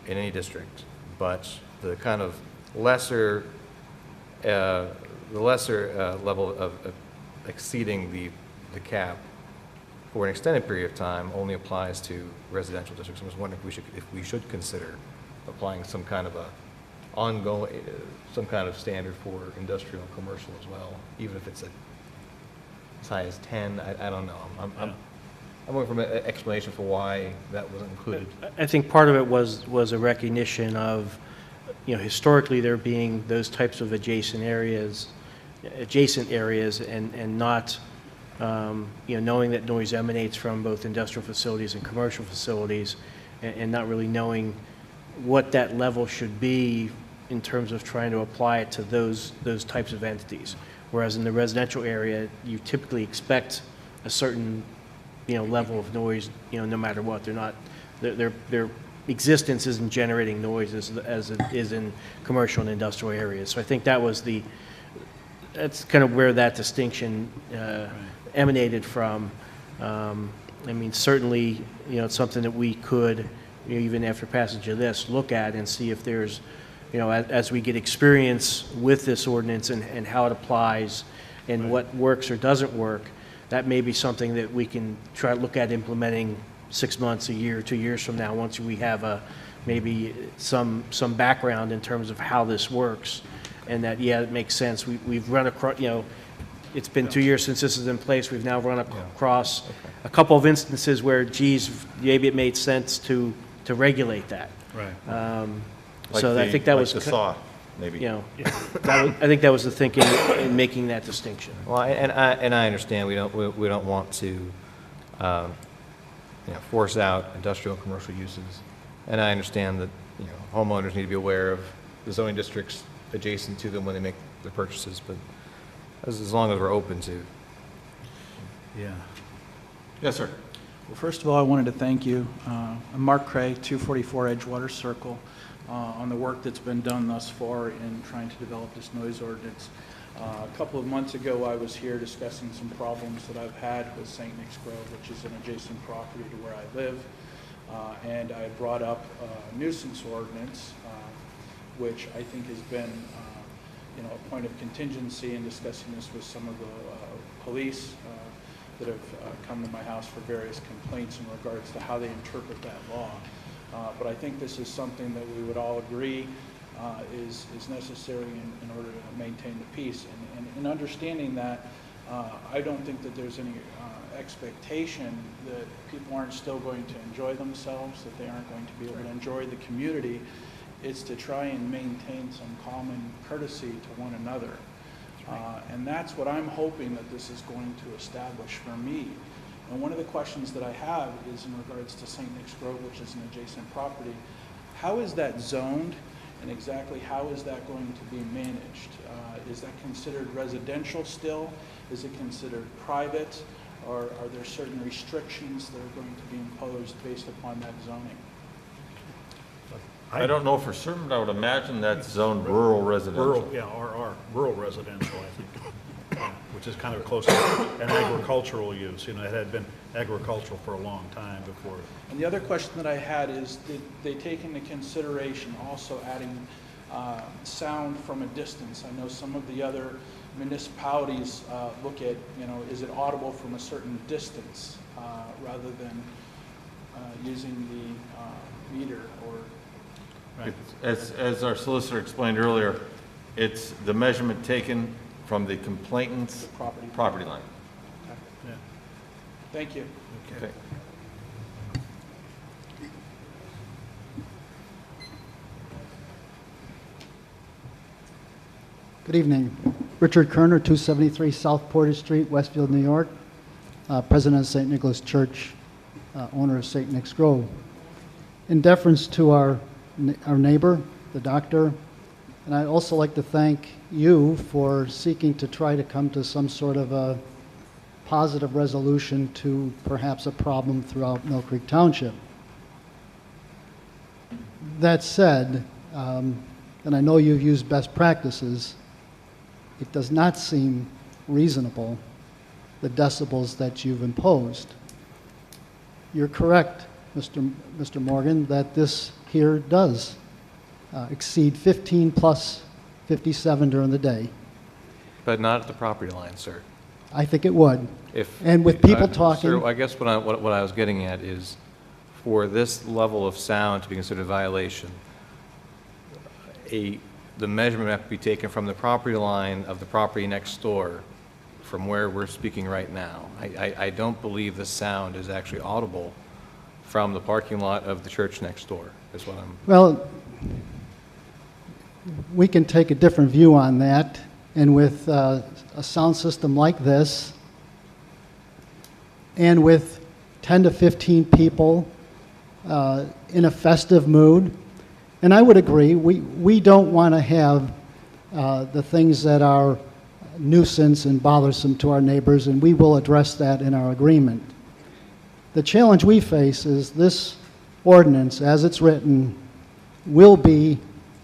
in any district, but the kind of lesser level of exceeding the cap for an extended period of time only applies to residential districts. I was wondering if we should consider applying some kind of some kind of standard for industrial and commercial as well, even if it's as high as 10. I don't know. I'm looking for an explanation for why that wasn't included. I think part of it was a recognition of, historically there being those types of adjacent areas and not, knowing that noise emanates from both industrial facilities and commercial facilities, and not really knowing what that level should be in terms of trying to apply it to those types of entities. Whereas in the residential area, you typically expect a certain level of noise, no matter what. Their existence isn't generating noise as it is in commercial and industrial areas. So I think that was that's kind of where that distinction emanated from. I mean, certainly, it's something that we could, even after passage of this, look at and see if there's, as we get experience with this ordinance and how it applies and what works or doesn't work, that may be something that we can try to look at implementing 6 months, a year, 2 years from now, once we have maybe some background in terms of how this works, and that, it makes sense. We've run across, it's been 2 years since this is in place. We've now run across a couple of instances where, geez, maybe it made sense to regulate that. Right. So I think that was the saw, maybe. I think that was the thinking in making that distinction. Well, and I understand we don't want to force out industrial and commercial uses, and I understand that homeowners need to be aware of the zoning districts adjacent to them when they make their purchases, but as long as we're open to. Yeah. Yes, sir. Well, first of all, I wanted to thank you. I'm Mark Cray, 244 Edgewater Circle, on the work that's been done thus far in trying to develop this noise ordinance. A couple of months ago, I was here discussing some problems that I've had with St. Nick's Grove, which is an adjacent property to where I live, and I brought up a nuisance ordinance, which I think has been a point of contingency in discussing this with some of the police that have come to my house for various complaints in regards to how they interpret that law. But I think this is something that we would all agree is necessary in order to maintain the peace. And in understanding that, I don't think that there's any expectation that people aren't still going to enjoy themselves, that they aren't going to be able to enjoy the community. It's to try and maintain some common courtesy to one another. And that's what I'm hoping that this is going to establish for me. And one of the questions that I have is in regards to St. Nick's Grove, which is an adjacent property. How is that zoned, and exactly how is that going to be managed? Is that considered residential still? Is it considered private? Or are there certain restrictions that are going to be imposed based upon that zoning? I don't know for certain, but I would imagine that's zoned rural residential. RR, rural residential, I think, which is kind of close to an agricultural use. It had been agricultural for a long time before. And the other question that I had is, did they take into consideration also adding sound from a distance? I know some of the other municipalities look at, is it audible from a certain distance rather than using the meter or... Right. As our solicitor explained earlier, it's the measurement taken from the complainant's property line. Yeah. Thank you. Okay. Good evening. Richard Kerner, 273 South Portage Street, Westfield, New York. President of St. Nicholas Church, owner of St. Nick's Grove. In deference to our neighbor, the doctor, and I'd also like to thank you for seeking to try to come to some sort of a positive resolution to perhaps a problem throughout Millcreek Township. That said, and I know you've used best practices, it does not seem reasonable, the decibels that you've imposed. You're correct, Mr. Morgan, that this here does exceed 15 plus 57 during the day. But not at the property line, sir. I think it would. If, and with people talking... Sir, I guess what I was getting at is, for this level of sound to be considered a violation, the measurement have to be taken from the property line of the property next door, from where we're speaking right now. I don't believe the sound is actually audible from the parking lot of the church next door, is what I'm... Well, we can take a different view on that, and with a sound system like this, and with 10 to 15 people in a festive mood, and I would agree, we don't want to have the things that are nuisance and bothersome to our neighbors, and we will address that in our agreement. The challenge we face is this ordinance, as it's written, will be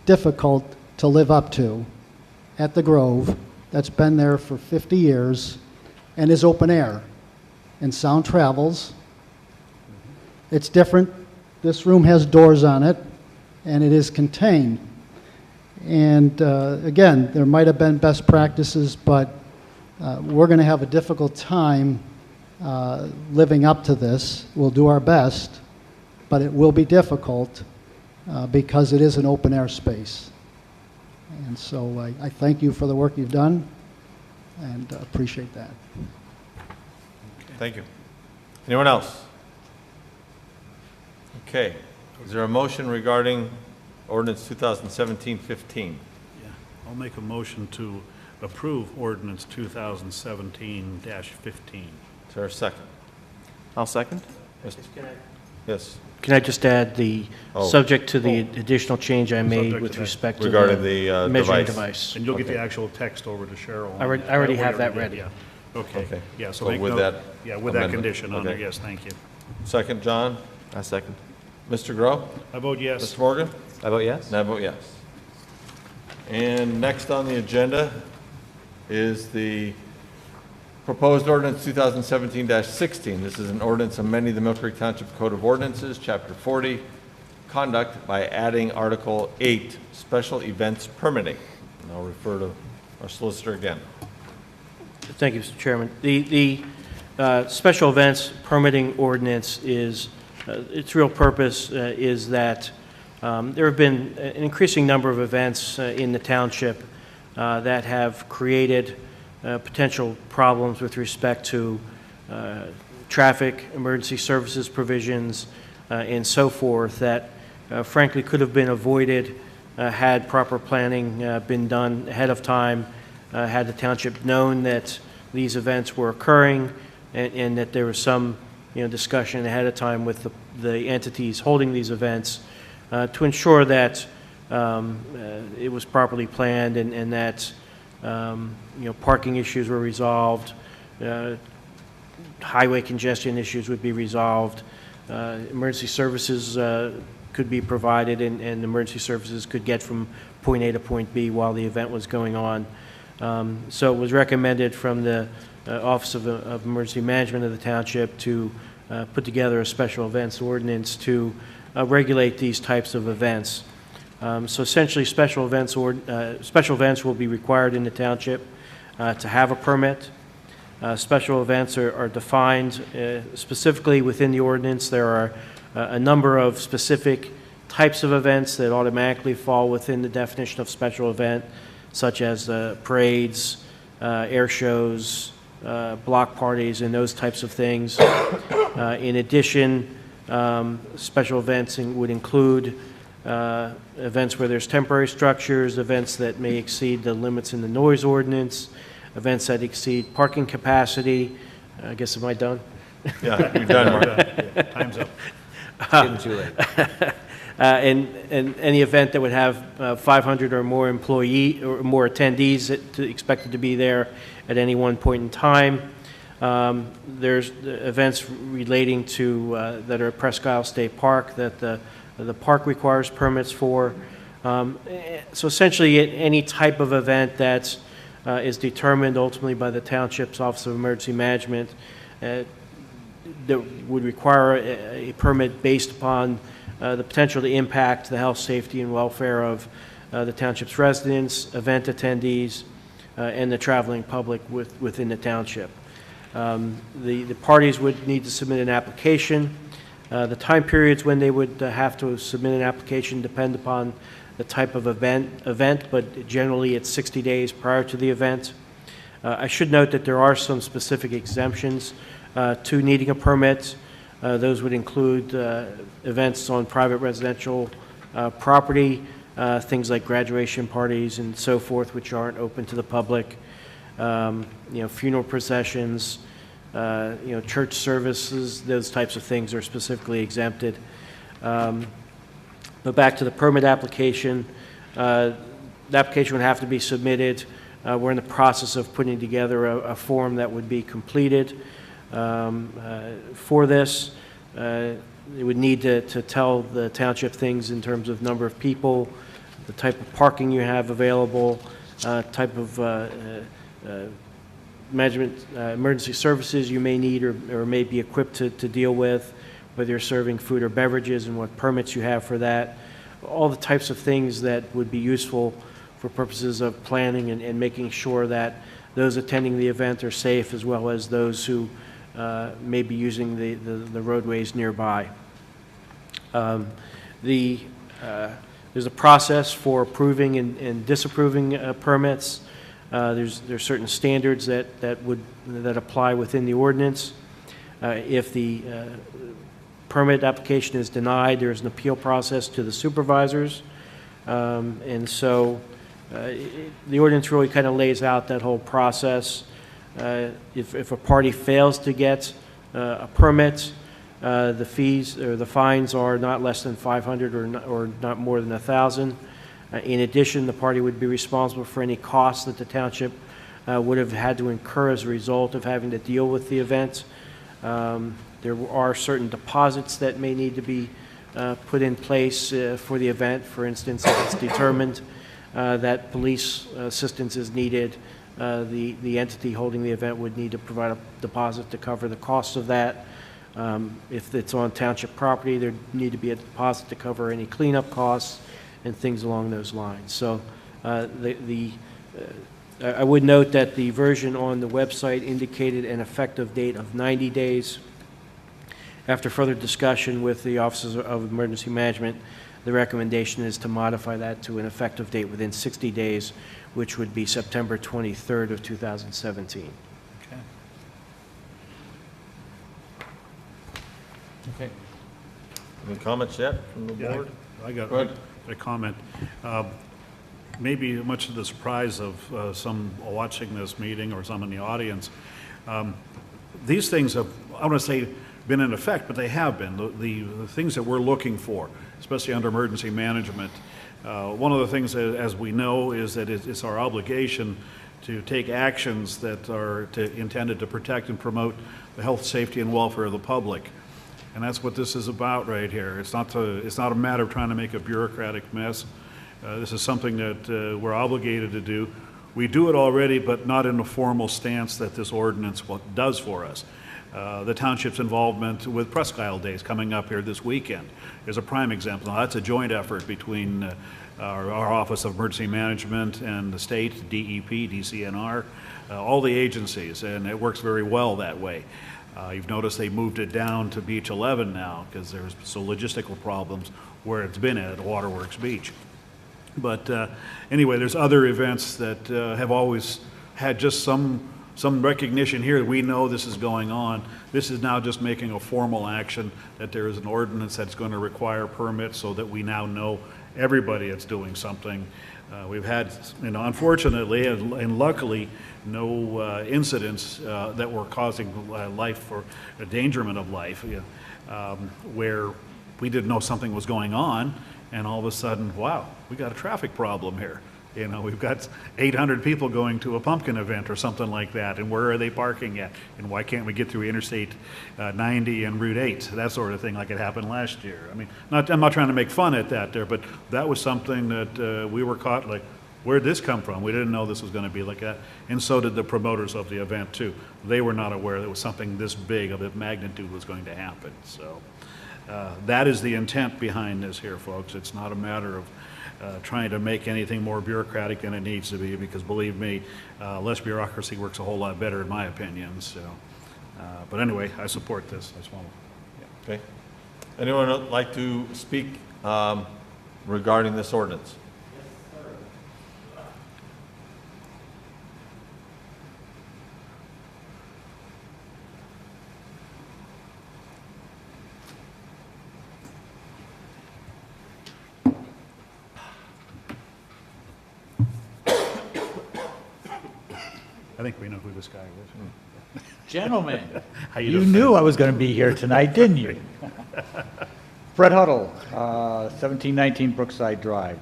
difficult to live up to at the Grove that's been there for 50 years and is open air, and sound travels. It's different. This room has doors on it, and it is contained. And again, there might have been best practices, but we're going to have a difficult time living up to this. We'll do our best, but it will be difficult because it is an open air space. And so I thank you for the work you've done and appreciate that. Thank you. Anyone else? Okay. Is there a motion regarding ordinance 2017-15? Yeah, I'll make a motion to approve ordinance 2017-15. Is there a second? I'll second. Yes. Can I just add the, subject to the additional change I made Subject with to that. respect to Regarding the the measuring device. device? And you'll get Okay. the actual text over to Cheryl. I already have that ready. Yeah. Okay. Okay. Yeah, so So make with note- that yeah, with that amendment. condition on there, Okay. yes, thank you. Second, John? I second. Mr. Grow? I vote yes. Mr. Morgan? I vote yes. And I vote yes. And next on the agenda is the proposed ordinance 2017-16. This is an ordinance amending the Millcreek Township Code of Ordinances, Chapter 40, Conduct, by adding Article 8, Special Events Permitting. And I'll refer to our solicitor again. Thank you, Mr. Chairman. The special events permitting ordinance is, its real purpose is that there have been an increasing number of events in the township that have created potential problems with respect to traffic, emergency services provisions, and so forth that frankly could have been avoided had proper planning been done ahead of time, had the township known that these events were occurring and that there was some discussion ahead of time with the entities holding these events to ensure that it was properly planned and that parking issues were resolved, highway congestion issues would be resolved, emergency services could be provided and emergency services could get from point A to point B while the event was going on. So it was recommended from the Office of Emergency Management of the Township to put together a special events ordinance to regulate these types of events. So essentially, special events will be required in the township to have a permit. Special events are defined specifically within the ordinance. There are a number of specific types of events that automatically fall within the definition of special event, such as parades, air shows, block parties, and those types of things. In addition, special events would include events where there's temporary structures, events that may exceed the limits in the noise ordinance, events that exceed parking capacity. I guess, am I done? Yeah, you're done, Mark. Yeah, time's up. Getting too late. And any event that would have 500 or more employee or more attendees expected to be there at any one point in time. There's events relating to that are at Presque Isle State Park that the park requires permits for. So essentially, any type of event that is determined ultimately by the Township's Office of Emergency Management that would require a permit based upon the potential to impact the health, safety, and welfare of the Township's residents, event attendees, and the traveling public within the Township. The parties would need to submit an application. The time periods when they would have to submit an application depend upon the type of event, but generally it's 60 days prior to the event. I should note that there are some specific exemptions to needing a permit. Those would include events on private residential property, things like graduation parties and so forth, which aren't open to the public. Funeral processions, church services, those types of things are specifically exempted. But back to the permit application, the application would have to be submitted. We're in the process of putting together a form that would be completed for this. It would need to tell the township things in terms of number of people, the type of parking you have available, type of management, emergency services you may need or may be equipped to deal with, whether you're serving food or beverages and what permits you have for that, all the types of things that would be useful for purposes of planning and making sure that those attending the event are safe, as well as those who may be using the roadways nearby. There's a process for approving and disapproving permits. There's certain standards that apply within the ordinance. If the permit application is denied, there's an appeal process to the supervisors. And so the ordinance really kind of lays out that whole process. If a party fails to get a permit, the fees or the fines are not less than $500 or not more than $1,000. In addition, the party would be responsible for any costs that the township would have had to incur as a result of having to deal with the event. There are certain deposits that may need to be put in place for the event. For instance, if it's determined that police assistance is needed, the entity holding the event would need to provide a deposit to cover the costs of that. If it's on township property, there need to be a deposit to cover any cleanup costs and things along those lines. So I would note that the version on the website indicated an effective date of 90 days. After further discussion with the Office of Emergency Management, the recommendation is to modify that to an effective date within 60 days, which would be September 23rd of 2017. Okay. Any comments yet from the board? I got Go ahead. a comment. Maybe much to the surprise of some watching this meeting or some in the audience, these things have, I want to say, been in effect, but they have been. The things that we're looking for, especially under emergency management, one of the things that, as we know, is that it's our obligation to take actions that are intended to protect and promote the health, safety, and welfare of the public. And that's what this is about right here. It's not a matter of trying to make a bureaucratic mess. This is something that we're obligated to do. We do it already, but not in the formal stance that this ordinance does for us. The township's involvement with Presque Isle Days coming up here this weekend is a prime example. Now, that's a joint effort between our Office of Emergency Management and the state, DEP, DCNR, all the agencies, and it works very well that way. You've noticed they moved it down to Beach 11 now because there's some logistical problems where it's been at Waterworks Beach. But anyway, there's other events that have always had just some recognition here. We know this is going on. This is now just making a formal action that there is an ordinance that's going to require permits so that we now know everybody is doing something. We've had, unfortunately and luckily, no incidents that were causing life or endangerment of life, where we didn't know something was going on, and all of a sudden, wow, we got a traffic problem here. We've got 800 people going to a pumpkin event or something like that, and where are they parking at? And why can't we get through Interstate 90 and Route 8? That sort of thing, like it happened last year. I mean, I'm not trying to make fun at that there, but that was something that we were caught like, where'd this come from? We didn't know this was going to be like that. And so did the promoters of the event, too. They were not aware that it was something this big of a magnitude was going to happen. So that is the intent behind this here, folks. It's not a matter of trying to make anything more bureaucratic than it needs to be, because believe me, less bureaucracy works a whole lot better in my opinion. So, but anyway, I support this. I just want to. Okay. Anyone like to speak regarding this ordinance? I think we know who this guy is. Gentlemen, How you doing? knew I was going to be here tonight, didn't you? Fred Huddle, 1719 Brookside Drive.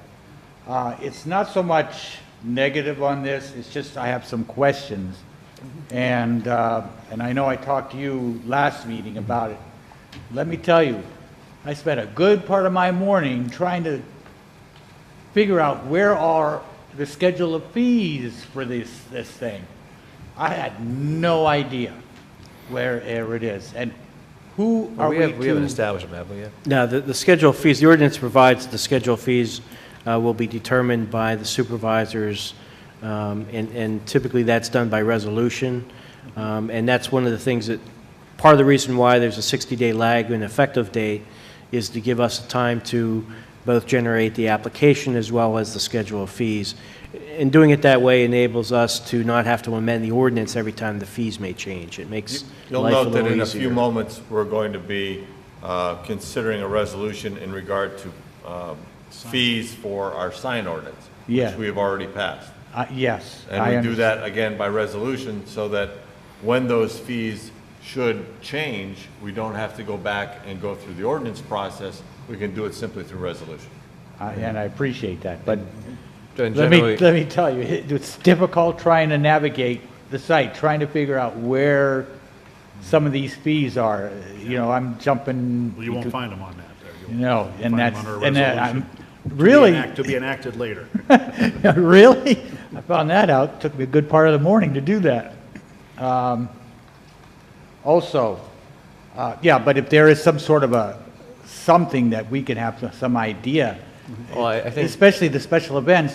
It's not so much negative on this, it's just I have some questions. And I know I talked to you last meeting about it. Let me tell you, I spent a good part of my morning trying to figure out where are the schedule of fees for this thing. I had no idea where it is. And who are We we haven't to? established them, have we yet? Now, the schedule of fees, the ordinance provides the schedule of fees will be determined by the supervisors, and typically that's done by resolution. And that's one of the things that, part of the reason why there's a 60-day lag in effective date is to give us time to both generate the application as well as the schedule of fees. And doing it that way enables us to not have to amend the ordinance every time the fees may change. It makes You'll life a note that little in a easier. few moments, we're going to be considering a resolution in regard to fees for our sign ordinance, Yeah. which we have already passed. Yes. And we do that again by resolution so that when those fees should change, we don't have to go back and go through the ordinance process. We can do it simply through resolution. And I appreciate that, but And let generally- me tell you, it's difficult trying to navigate the site, trying to figure out where some of these fees are. You know, I'm jumping. Well, you won't find them on that there. You'll No, find and them that's, under a and that, resolution I'm, really? To be enacted later. Really? I found that out. Took me a good part of the morning to do that. Also, yeah, but if there is some sort of something that we can have some idea, Well, I think, especially the special events,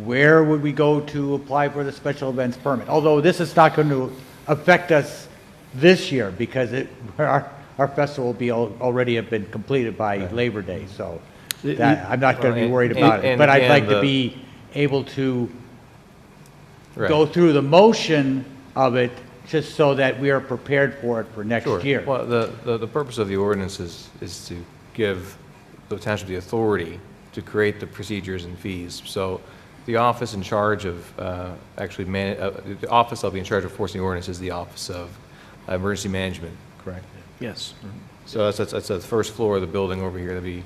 where would we go to apply for the special events permit? Although this is not going to affect us this year because our festival will be already have been completed by Labor Day, so I'm not going to be worried about it. But I'd like to be able to go through the motion of it just so that we are prepared for it for next year. well, the purpose of the ordinance is to give the township the authority to create the procedures and fees. So the office in charge of the office I'll be in charge of enforcing the ordinance is the Office of Emergency Management, correct? Yes. So that's the first floor of the building over here. That'll be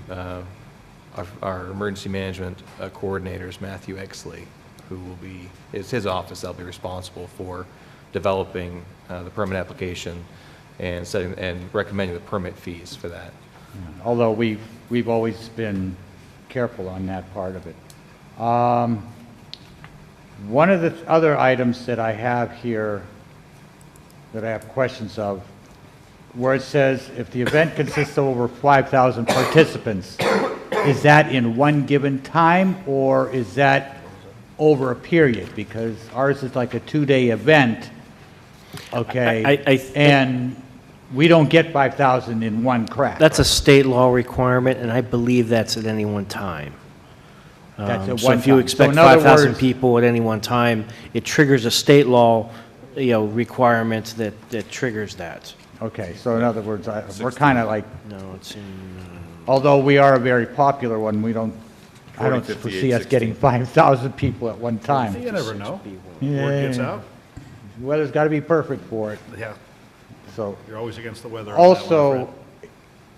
our emergency management coordinators, Matthew Exley, who will be, it's his office that'll be responsible for developing the permit application and setting and recommending the permit fees for that. Although we've always been careful on that part of it. One of the other items that I have here that I have questions of, where it says if the event consists of over 5,000 participants, is that in one given time or is that over a period? Because ours is like a 2-day event, okay? And we don't get 5,000 in one crack. That's a state law requirement, and I believe that's at any one time. That's at So one if you time. expect So in other 5,000 words- people at any one time, it triggers a state law, requirement that triggers that. Okay, so in other words, we're kind of like, No, it's in, although we are a very popular one, I don't 40, 58, foresee us 16. getting 5,000 people at one time. You never know. Yeah. Word gets out. The weather's got to be perfect for it, Yeah, so. you're always against the weather. on that one, Also,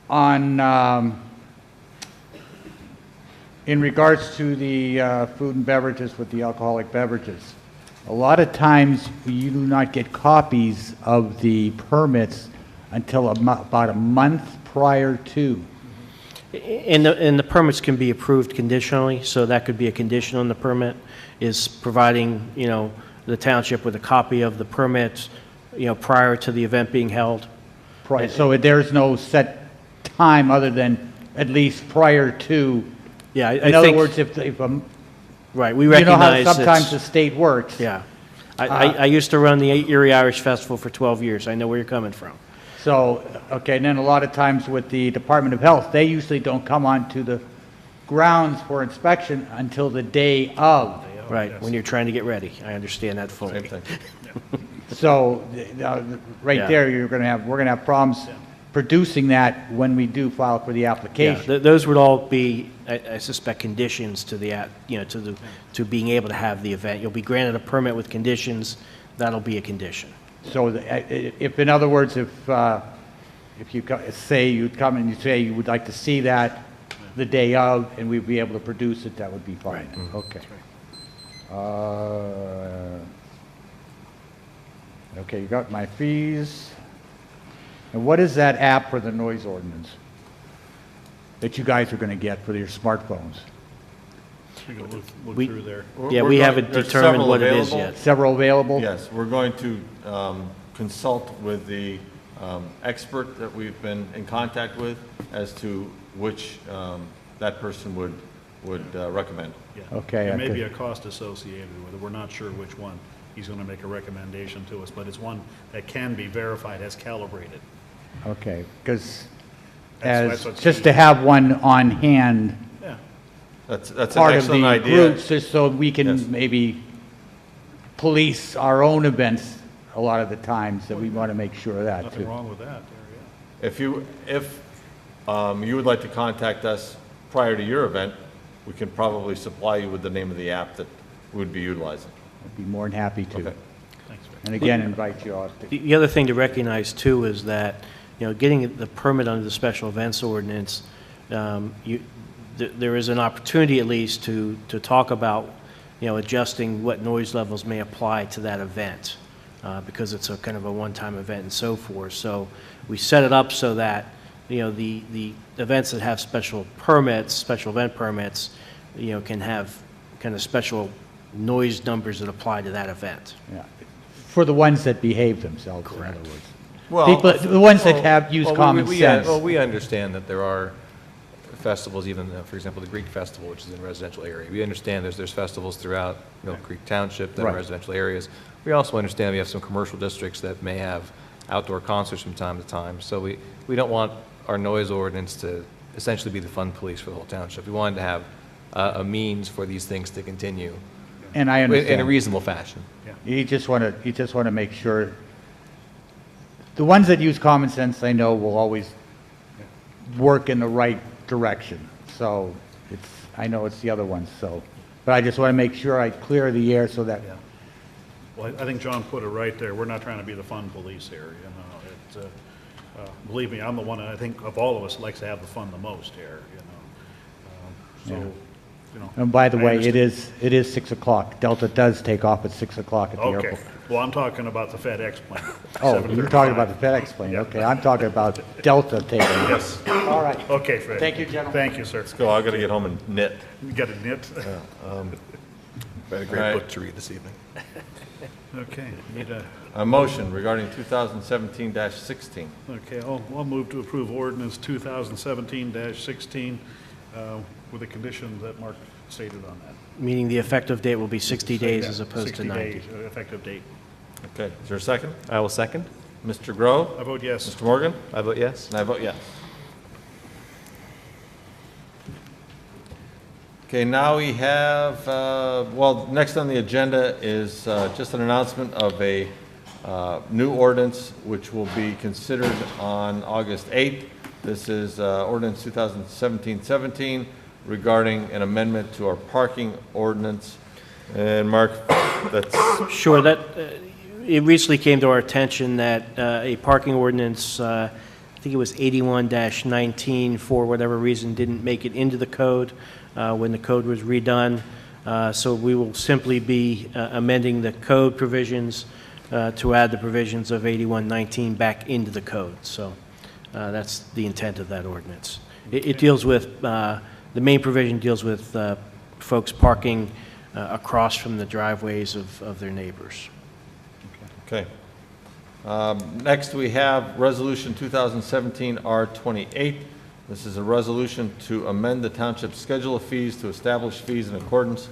on, in regards to the food and beverages with the alcoholic beverages, a lot of times you do not get copies of the permits until about a month prior to. and the permits can be approved conditionally, so that could be a condition on the permit, is providing, the township with a copy of the permit, prior to the event being held. So there's no set time other than at least prior to. Yeah, In other words, if right, we you know how recognize sometimes it's- the state works. Yeah. I used to run the Erie Irish Festival for 12 years. I know where you're coming from. So, okay, and then a lot of times with the Department of Health, they usually don't come onto the grounds for inspection until the day of. Right, when you're trying to get ready. I understand that fully. Same thing. So, right Yeah. there, we're gonna have problems producing that when we do file for the Yeah, application. those would all be, I suspect, conditions to to being able to have the event. You'll be granted a permit with conditions. That'll be a condition. So if, in other words, if you say you'd come and you say you would like to see that the day of, and we'd be able to produce it, that would be fine. Okay. Okay, you got my fees. And what is that app for the noise ordinance that you guys are going to get for your smartphones? We can look We- through there. Yeah, We're we going- haven't there's determined several what it is available. yet. Several available? Yes, we're going to consult with the expert that we've been in contact with as to which that person would recommend. Yeah. Okay, There I may be could- a cost associated with it. We're not sure which one. He's going to make a recommendation to us, but it's one that can be verified as calibrated. Okay, because That's as, what's just key. to have one on hand, Yeah. That's an part of excellent the idea. groups, just so we Yes. can maybe police our own events a lot of the times, that we want to make sure of that Nothing too. wrong with that there, If you would like to contact us prior to your event, we can probably supply you with the name of the app that we would be utilizing. I'd be more than happy to. Okay. yeah. Thanks, Rick. And again, invite you all to. The other thing to recognize too is that, getting the permit under the special events ordinance, there is an opportunity at least to talk about, adjusting what noise levels may apply to that event, because it's a kind of a one-time event and so forth. So we set it up so that, the events that have special event permits, can have kind of special noise numbers that apply to that event. Yeah. For the ones that behave themselves, in other words. Well, People, the ones that have used Well, common sense. Well, we understand that there are festivals, even, for example, the Greek Festival, which is in a residential area. We understand there's festivals throughout Millcreek Township that are Right. residential areas. We also understand we have some commercial districts that may have outdoor concerts from time to time. So we don't want our noise ordinance to essentially be the fun police for the whole township. We wanted to have a means for these things to continue And I in a understand. reasonable fashion. You just want to make sure, the ones that use common sense, I know will always work in the right direction. So I know it's the other ones, so, but I just want to make sure I clear the air so that, Well, I think John put it right there. We're not trying to be the fun police here, believe me, I'm the one, I think, of all of us, likes to have the fun the most here, and by the I way, understand. it is 6 o'clock. Delta does take off at 6 o'clock at the Okay, airport. well, I'm talking about the FedEx plane. Oh, you're talking about the 7:35. FedEx plane, okay. I'm talking about Delta taking off. Yes. All right. Okay, Fred. Thank you, gentlemen. Thank you, sir. Let's go, I gotta get home and knit. You got a knit? I had a All great right. book to read this evening. Okay, need A motion regarding 2017-16. okay, I'll move to approve ordinance 2017-16 with the condition that Mark stated on that. Meaning the effective date will be 60 days Say as that, opposed to 60 90. days, effective date. Okay, is there a second? I will second. Mr. Grow? I vote yes. Mr. Morgan? I vote yes. And I vote yes. Okay, now we have, next on the agenda is just an announcement of a new ordinance which will be considered on August 8th. This is ordinance 2017-17 regarding an amendment to our parking ordinance. And Mark, that's, Sure, it recently came to our attention that a parking ordinance, I think it was 81-19, for whatever reason, didn't make it into the code when the code was redone. So we will simply be amending the code provisions to add the provisions of 81-19 back into the code. So that's the intent of that ordinance. It deals with, the main provision deals with folks parking across from the driveways of their neighbors. okay. Next, we have Resolution 2017 R28. This is a resolution to amend the township's schedule of fees to establish fees in accordance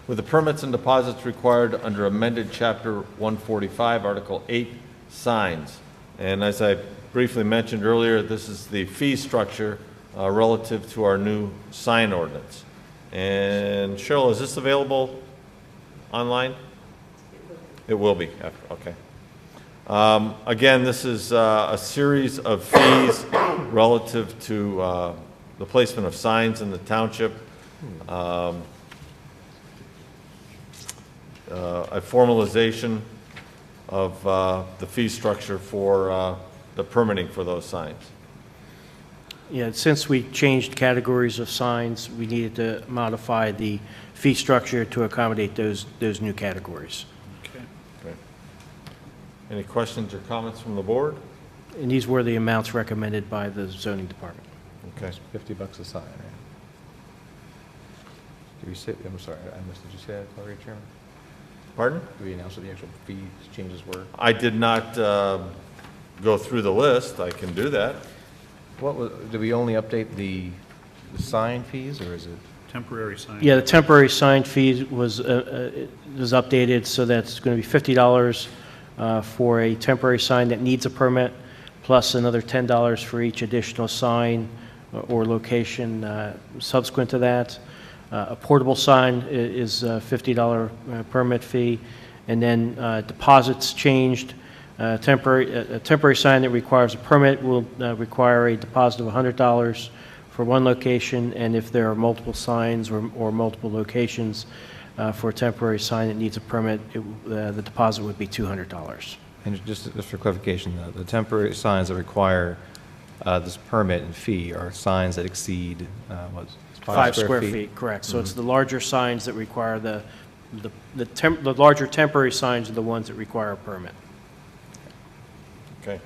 with the permits and deposits required under amended Chapter 145, Article 8, signs. And as I briefly mentioned earlier, this is the fee structure relative to our new sign ordinance. And Cheryl, is this available online? It will be, okay. Again, this is a series of fees relative to the placement of signs in the township, a formalization of the fee structure for the permitting for those signs. Yeah, since we changed categories of signs, we needed to modify the fee structure to accommodate those new categories. Okay. Okay. Any questions or comments from the board? And these were the amounts recommended by the zoning department. Okay. $50 a sign, right? Do we say, I'm sorry, I missed, did you say that already, Chairman? Pardon? Did we announce what the actual fee changes were? I did not go through the list. I can do that. What was, did we only update the sign fees, or is it? Temporary sign. Yeah, the temporary sign fee was updated, so that's going to be $50 for a temporary sign that needs a permit, plus another $10 for each additional sign or location subsequent to that. A portable sign is a $50 permit fee, and then deposits changed. A temporary sign that requires a permit will require a deposit of $100 for one location, and if there are multiple signs or multiple locations for a temporary sign that needs a permit, the deposit would be $200. And just for clarification, the temporary signs that require this permit and fee are signs that exceed, what, 5 square feet, correct. So it's the larger signs that require the larger temporary signs are the ones that require a permit. Okay.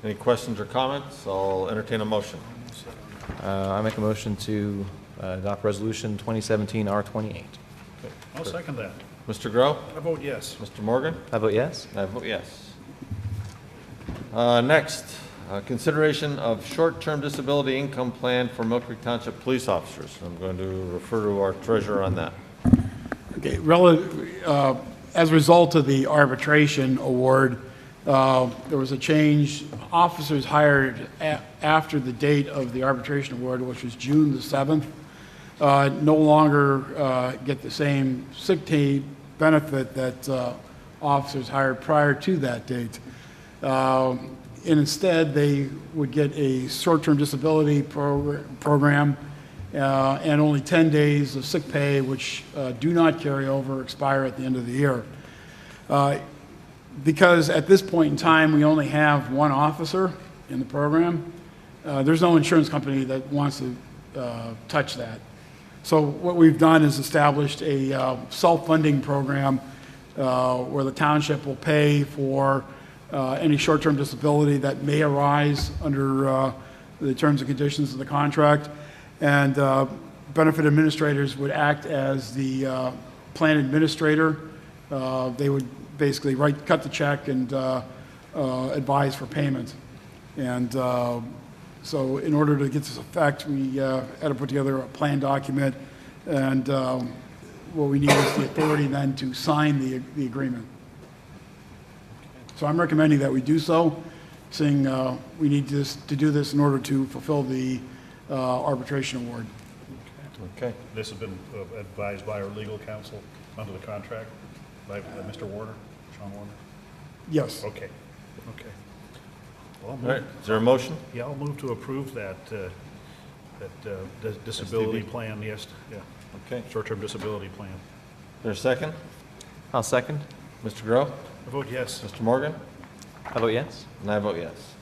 Any questions or comments? I'll entertain a motion. I make a motion to adopt resolution 2017 R28. I'll second that. Mr. Grow? I vote yes. Mr. Morgan? I vote yes. I vote yes. Next, consideration of short-term disability income plan for Millcreek Township police officers. I'm going to refer to our treasurer on that. Okay, as a result of the arbitration award, there was a change. Officers hired after the date of the arbitration award, which was June the 7th, no longer get the same sick pay benefit that officers hired prior to that date. And instead, they would get a short-term disability program and only 10 days of sick pay, which do not carry over, expire at the end of the year. Because at this point in time, we only have one officer in the program, there's no insurance company that wants to touch that. So what we've done is established a self-funding program where the township will pay for any short-term disability that may arise under the terms and conditions of the contract. And benefit administrators would act as the plan administrator. They would basically cut the check and advise for payment. And so in order to get this effect, we had to put together a plan document, and what we need is the authority then to sign the agreement. So I'm recommending that we do so, saying we need to do this in order to fulfill the arbitration award. Okay. This has been advised by our legal counsel under the contract, by Mr. Warner, Sean Warner? Yes. Okay, okay. Well, All right, is there a motion? Yeah, I'll move to approve that, disability STD. plan, yes, yeah, Okay. short-term disability plan. Is there a second? I'll second. Mr. Grow? I vote yes. Mr. Morgan? I vote yes. And I vote yes.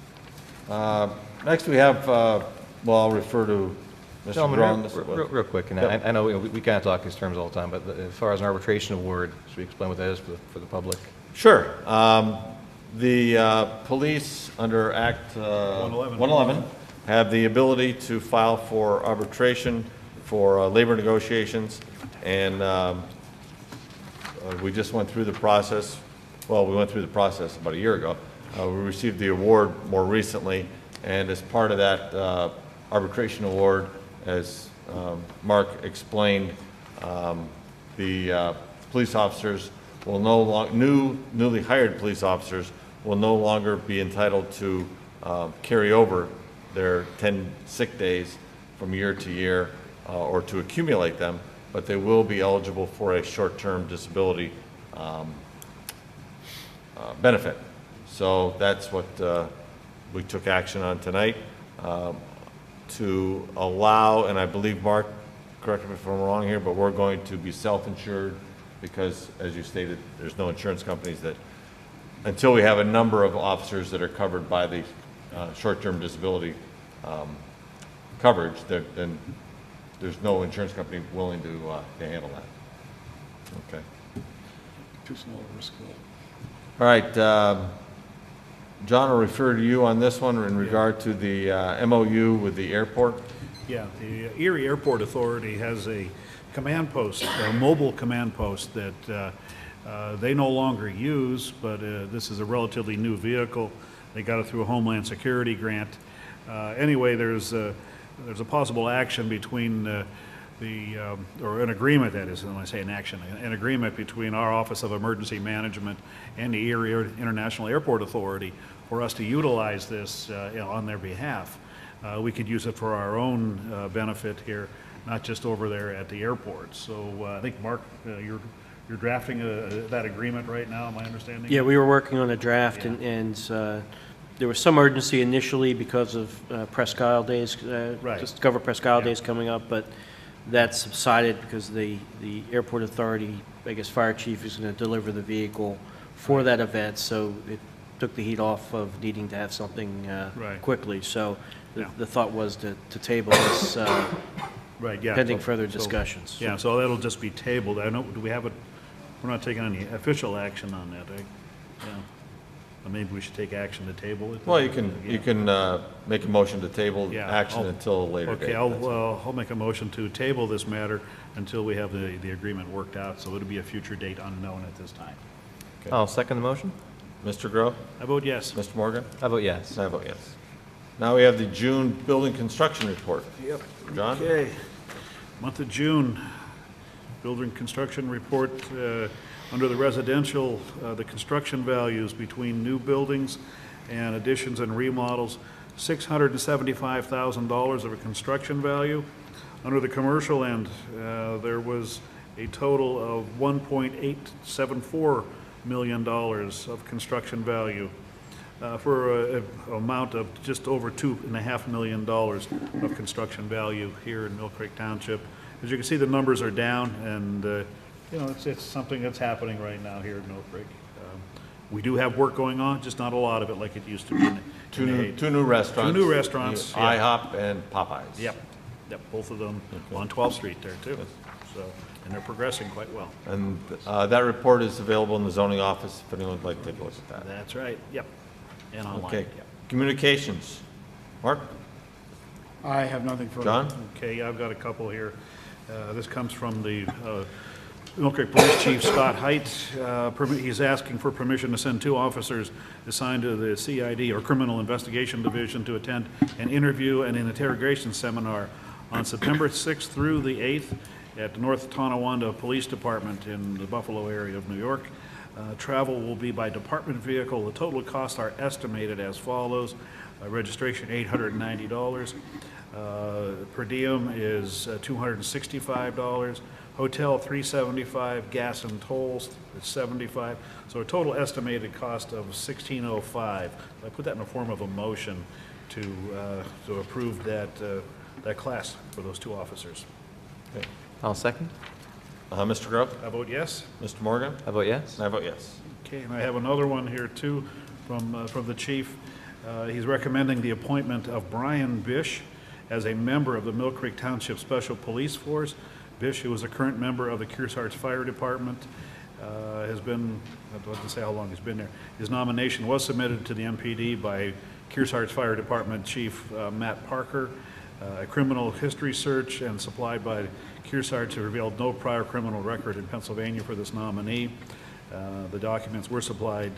Next, we have, well, I'll refer to Mr. Gentlemen, Grow on this. real quick, and Yep. I know we kind of talk these terms all the time, but as far as an arbitration award, should we explain what that is for the public? Sure. The police under Act 111 have the ability to file for arbitration for labor negotiations, and we just went through the process. Well, we went through the process about a year ago. We received the award more recently, and as part of that arbitration award, as Mark explained, the police officers will no longer, newly hired police officers will no longer be entitled to carry over their 10 sick days from year to year or to accumulate them, but they will be eligible for a short-term disability benefit. So that's what we took action on tonight to allow, and I believe, Mark, correct me if I'm wrong here, but we're going to be self-insured because, as you stated, there's no insurance companies that, until we have a number of officers that are covered by the short-term disability coverage, then there's no insurance company willing to handle that. Okay. Too small of a school. All right, John, I'll refer to you on this one in regard to the MOU with the airport. Yeah, the Erie Airport Authority has a command post, a mobile command post that they no longer use, but this is a relatively new vehicle. They got it through a Homeland Security grant. Anyway, there's a possible action between or an agreement, that is, when I say an action, an agreement between our Office of Emergency Management and the Erie International Airport Authority for us to utilize this on their behalf. We could use it for our own benefit here, not just over there at the airport. So I think, Mark, you're drafting that agreement right now, am I understanding? Yeah, we were working on a draft, and there was some urgency initially because of Presque Isle Days, Right. Discover Presque Isle Days coming up, but that subsided because the airport authority, I guess fire chief is going to deliver the vehicle for that event, so it took the heat off of needing to have something quickly. So the thought was to table this Right, yeah. pending So- further so- discussions. Yeah, so that'll just be tabled. I know, do we have it, we're not taking any official action on that, right? Yeah. Or maybe we should take action to table it? Well, you can make a motion to table Yeah, action I'll- until a later date. Okay, I'll make a motion to table this matter until we have the agreement worked out, so it'll be a future date unknown at this time. I'll second the motion. Mr. Groh? I vote yes. Mr. Morgan? I vote yes. I vote yes. Now we have the June building construction report. Yep. John? Okay. Month of June, building construction report, under the residential, the construction values between new buildings and additions and remodels, $675,000 of a construction value. Under the commercial end, there was a total of $1.874 million of construction value, for an amount of just over $2.5 million of construction value here in Millcreek Township. As you can see, the numbers are down, and you know, it's something that's happening right now here in Millcreek. We do have work going on, just not a lot of it like it used to be. Two new restaurants. Two new restaurants. Yeah. IHOP and Popeyes. Yep, both of them on 12th Street there too. So, and they're progressing quite well. And that report is available in the zoning office if anyone would like to take a look at that. That's right, yep, and online. Okay, Yep. communications. Mark? I have nothing further. John? Okay, I've got a couple here. This comes from the Millcreek Police Chief Scott Height. He's asking for permission to send 2 officers assigned to the CID, or Criminal Investigation Division, to attend an interview and an interrogation seminar on September 6th through the 8th at the North Tonawanda Police Department in the Buffalo area of New York. Travel will be by department vehicle. The total costs are estimated as follows. Registration, $890. Per diem is $265. Hotel, $375. Gas and tolls is $75. So a total estimated cost of $1,605. I put that in the form of a motion to approve that class for those 2 officers. Okay. I'll second. Mr. Groh? I vote yes. Mr. Morgan? I vote yes. I vote yes. Okay, and I have another one here too from the chief. He's recommending the appointment of Brian Bish as a member of the Millcreek Township Special Police Force. Bish, who is a current member of the Kearsarge Fire Department, has been, I don't have to say how long he's been there. His nomination was submitted to the MPD by Kearsarge Fire Department Chief Matt Parker. A criminal history search and supplied by Kearsarge revealed no prior criminal record in Pennsylvania for this nominee. The documents were supplied,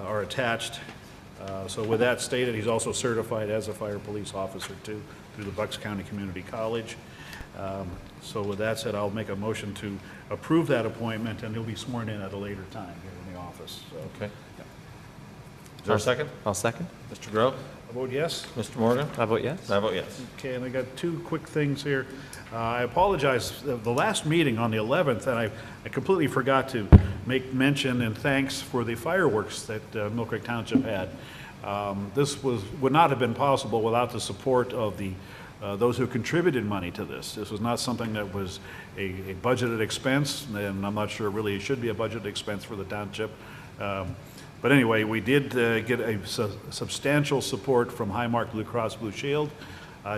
are attached. So with that stated, he's also certified as a fire police officer too, through the Bucks County Community College. So with that said, I'll make a motion to approve that appointment, and he'll be sworn in at a later time here in the office. So, Okay. Is there a second? I'll second. Mr. Groh? I vote yes. Mr. Morgan? I vote yes. I vote yes. Okay, and I got 2 quick things here. I apologize, the last meeting on the 11th, and I completely forgot to make mention and thanks for the fireworks that Millcreek Township had. This would not have been possible without the support of those who contributed money to this. This was not something that was a budgeted expense, and I'm not sure really it should be a budgeted expense for the township. But anyway, we did get a substantial support from Highmark Blue Cross Blue Shield.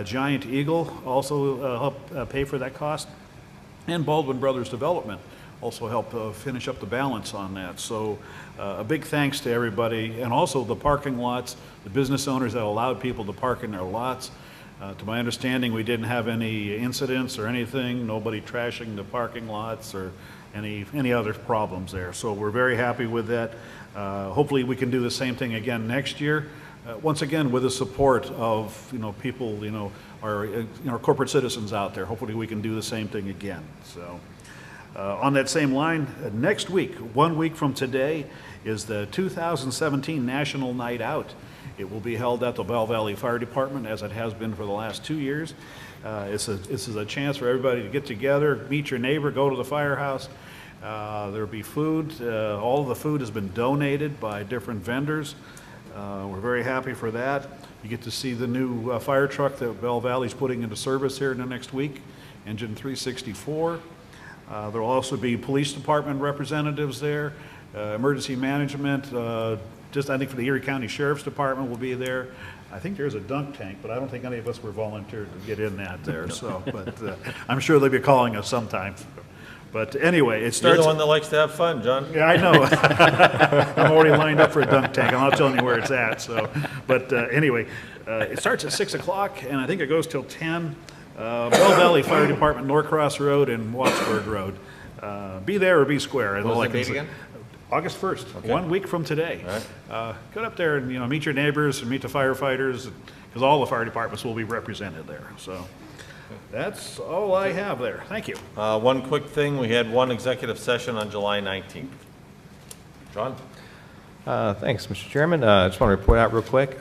Giant Eagle also helped pay for that cost. And Baldwin Brothers Development also helped finish up the balance on that. So a big thanks to everybody, and also the parking lots, the business owners that allowed people to park in their lots. To my understanding, we didn't have any incidents or anything, nobody trashing the parking lots or any other problems there. So we're very happy with that. Hopefully, we can do the same thing again next year. Once again, with the support of, people, our corporate citizens out there. Hopefully, we can do the same thing again. So, on that same line, next week, 1 week from today, is the 2017 National Night Out. It will be held at the Bell Valley Fire Department, as it has been for the last 2 years. This is a chance for everybody to get together, meet your neighbor, go to the firehouse. There'll be food. All of the food has been donated by different vendors. We're very happy for that. You get to see the new fire truck that Bell Valley's putting into service here in the next week, engine 364. There'll also be police department representatives there, emergency management, I think for the Erie County Sheriff's Department will be there. I think there's a dunk tank, but I don't think any of us were volunteered to get in that there. So, but I'm sure they'll be calling us sometime. But anyway, it starts. You're the one that likes to have fun, John. Yeah, I know. I'm already lined up for a dunk tank. I'm not telling you where it's at. So, but anyway, it starts at 6 o'clock, and I think it goes till 10. Bell Valley Fire Department, Norcross Road and Wattsburg Road. Be there or be square. What was the date again? August 1st, Okay. 1 week from today. Right. Get up there and meet your neighbors and meet the firefighters, because all the fire departments will be represented there. So that's all I have there. Thank you. One quick thing, we had one executive session on July 19th. John? Thanks, Mr. Chairman. I just want to report out real quick.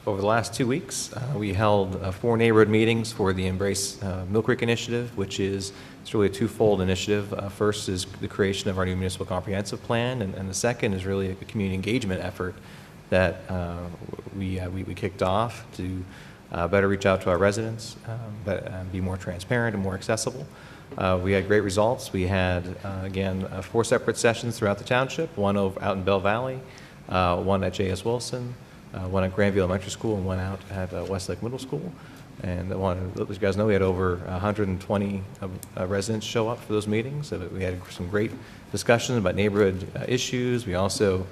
Over the last 2 weeks, we held 4 neighborhood meetings for the Embrace Millcreek initiative, which is it's really a twofold initiative. First is the creation of our new municipal comprehensive plan, and the second is really a community engagement effort that we kicked off to better reach out to our residents, but be more transparent and more accessible. We had great results. We had, again, 4 separate sessions throughout the township, one out in Bell Valley, one at J.S. Wilson, one at Grandview Elementary School, and one out at Westlake Middle School. And I wanted to let you guys know we had over 120 residents show up for those meetings. We had some great discussions about neighborhood issues. We also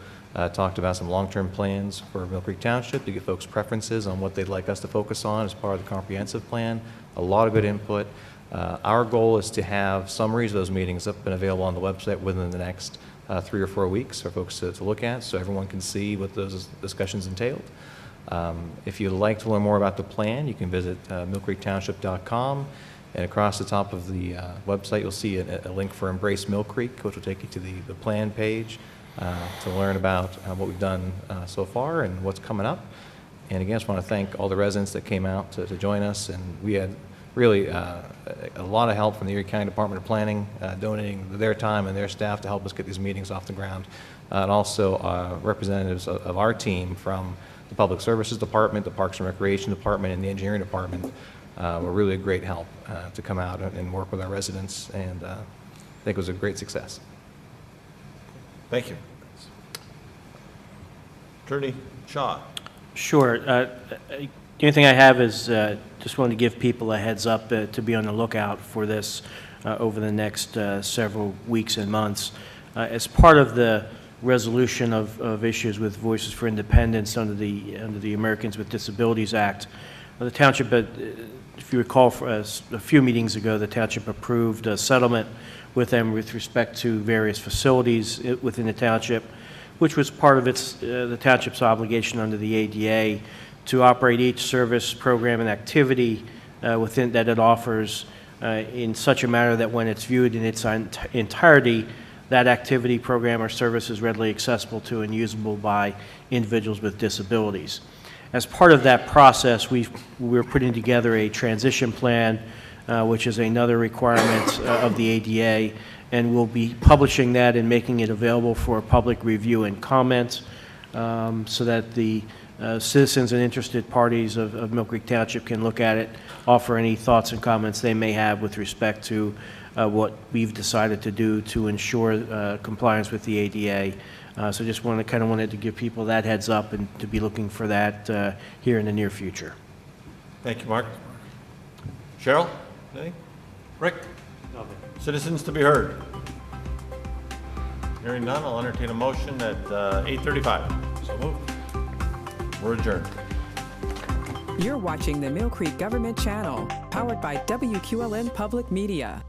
talked about some long-term plans for Millcreek Township to get folks' preferences on what they'd like us to focus on as part of the comprehensive plan. A lot of good input. Our goal is to have summaries of those meetings up and available on the website within the next 3 or 4 weeks for folks to look at, so everyone can see what those discussions entailed. If you'd like to learn more about the plan, you can visit millcreektownship.com, and across the top of the website you'll see a link for Embrace Millcreek, which will take you to the plan page to learn about what we've done so far and what's coming up. And again, I just want to thank all the residents that came out to join us, and we had really a lot of help from the Erie County Department of Planning, donating their time and their staff to help us get these meetings off the ground, and also representatives of our team from the Public Services Department, the Parks and Recreation Department, and the Engineering Department were really a great help to come out and work with our residents, and I think it was a great success. Thank you. Attorney Shaw. Sure. The only thing I have is just wanted to give people a heads up to be on the lookout for this over the next several weeks and months. As part of the resolution of issues with Voices for Independence under the Americans with Disabilities Act, the township, if you recall, a few meetings ago, the township approved a settlement with them with respect to various facilities within the township, which was part of the township's obligation under the ADA to operate each service, program, and activity within that it offers in such a manner that when it's viewed in its entirety, that activity, program, or service is readily accessible to and usable by individuals with disabilities. As part of that process, we're putting together a transition plan, which is another requirement of the ADA, and we'll be publishing that and making it available for public review and comment so that the citizens and interested parties of Millcreek Township can look at it, offer any thoughts and comments they may have with respect to what we've decided to do to ensure compliance with the ADA. So just wanted to give people that heads up and to be looking for that here in the near future. Thank you, Mark. Cheryl? Anything? Rick? Nothing. Citizens to be heard? Hearing none, I'll entertain a motion at 8:35. So moved. We're adjourned. You're watching the Millcreek Government Channel, powered by WQLN Public Media.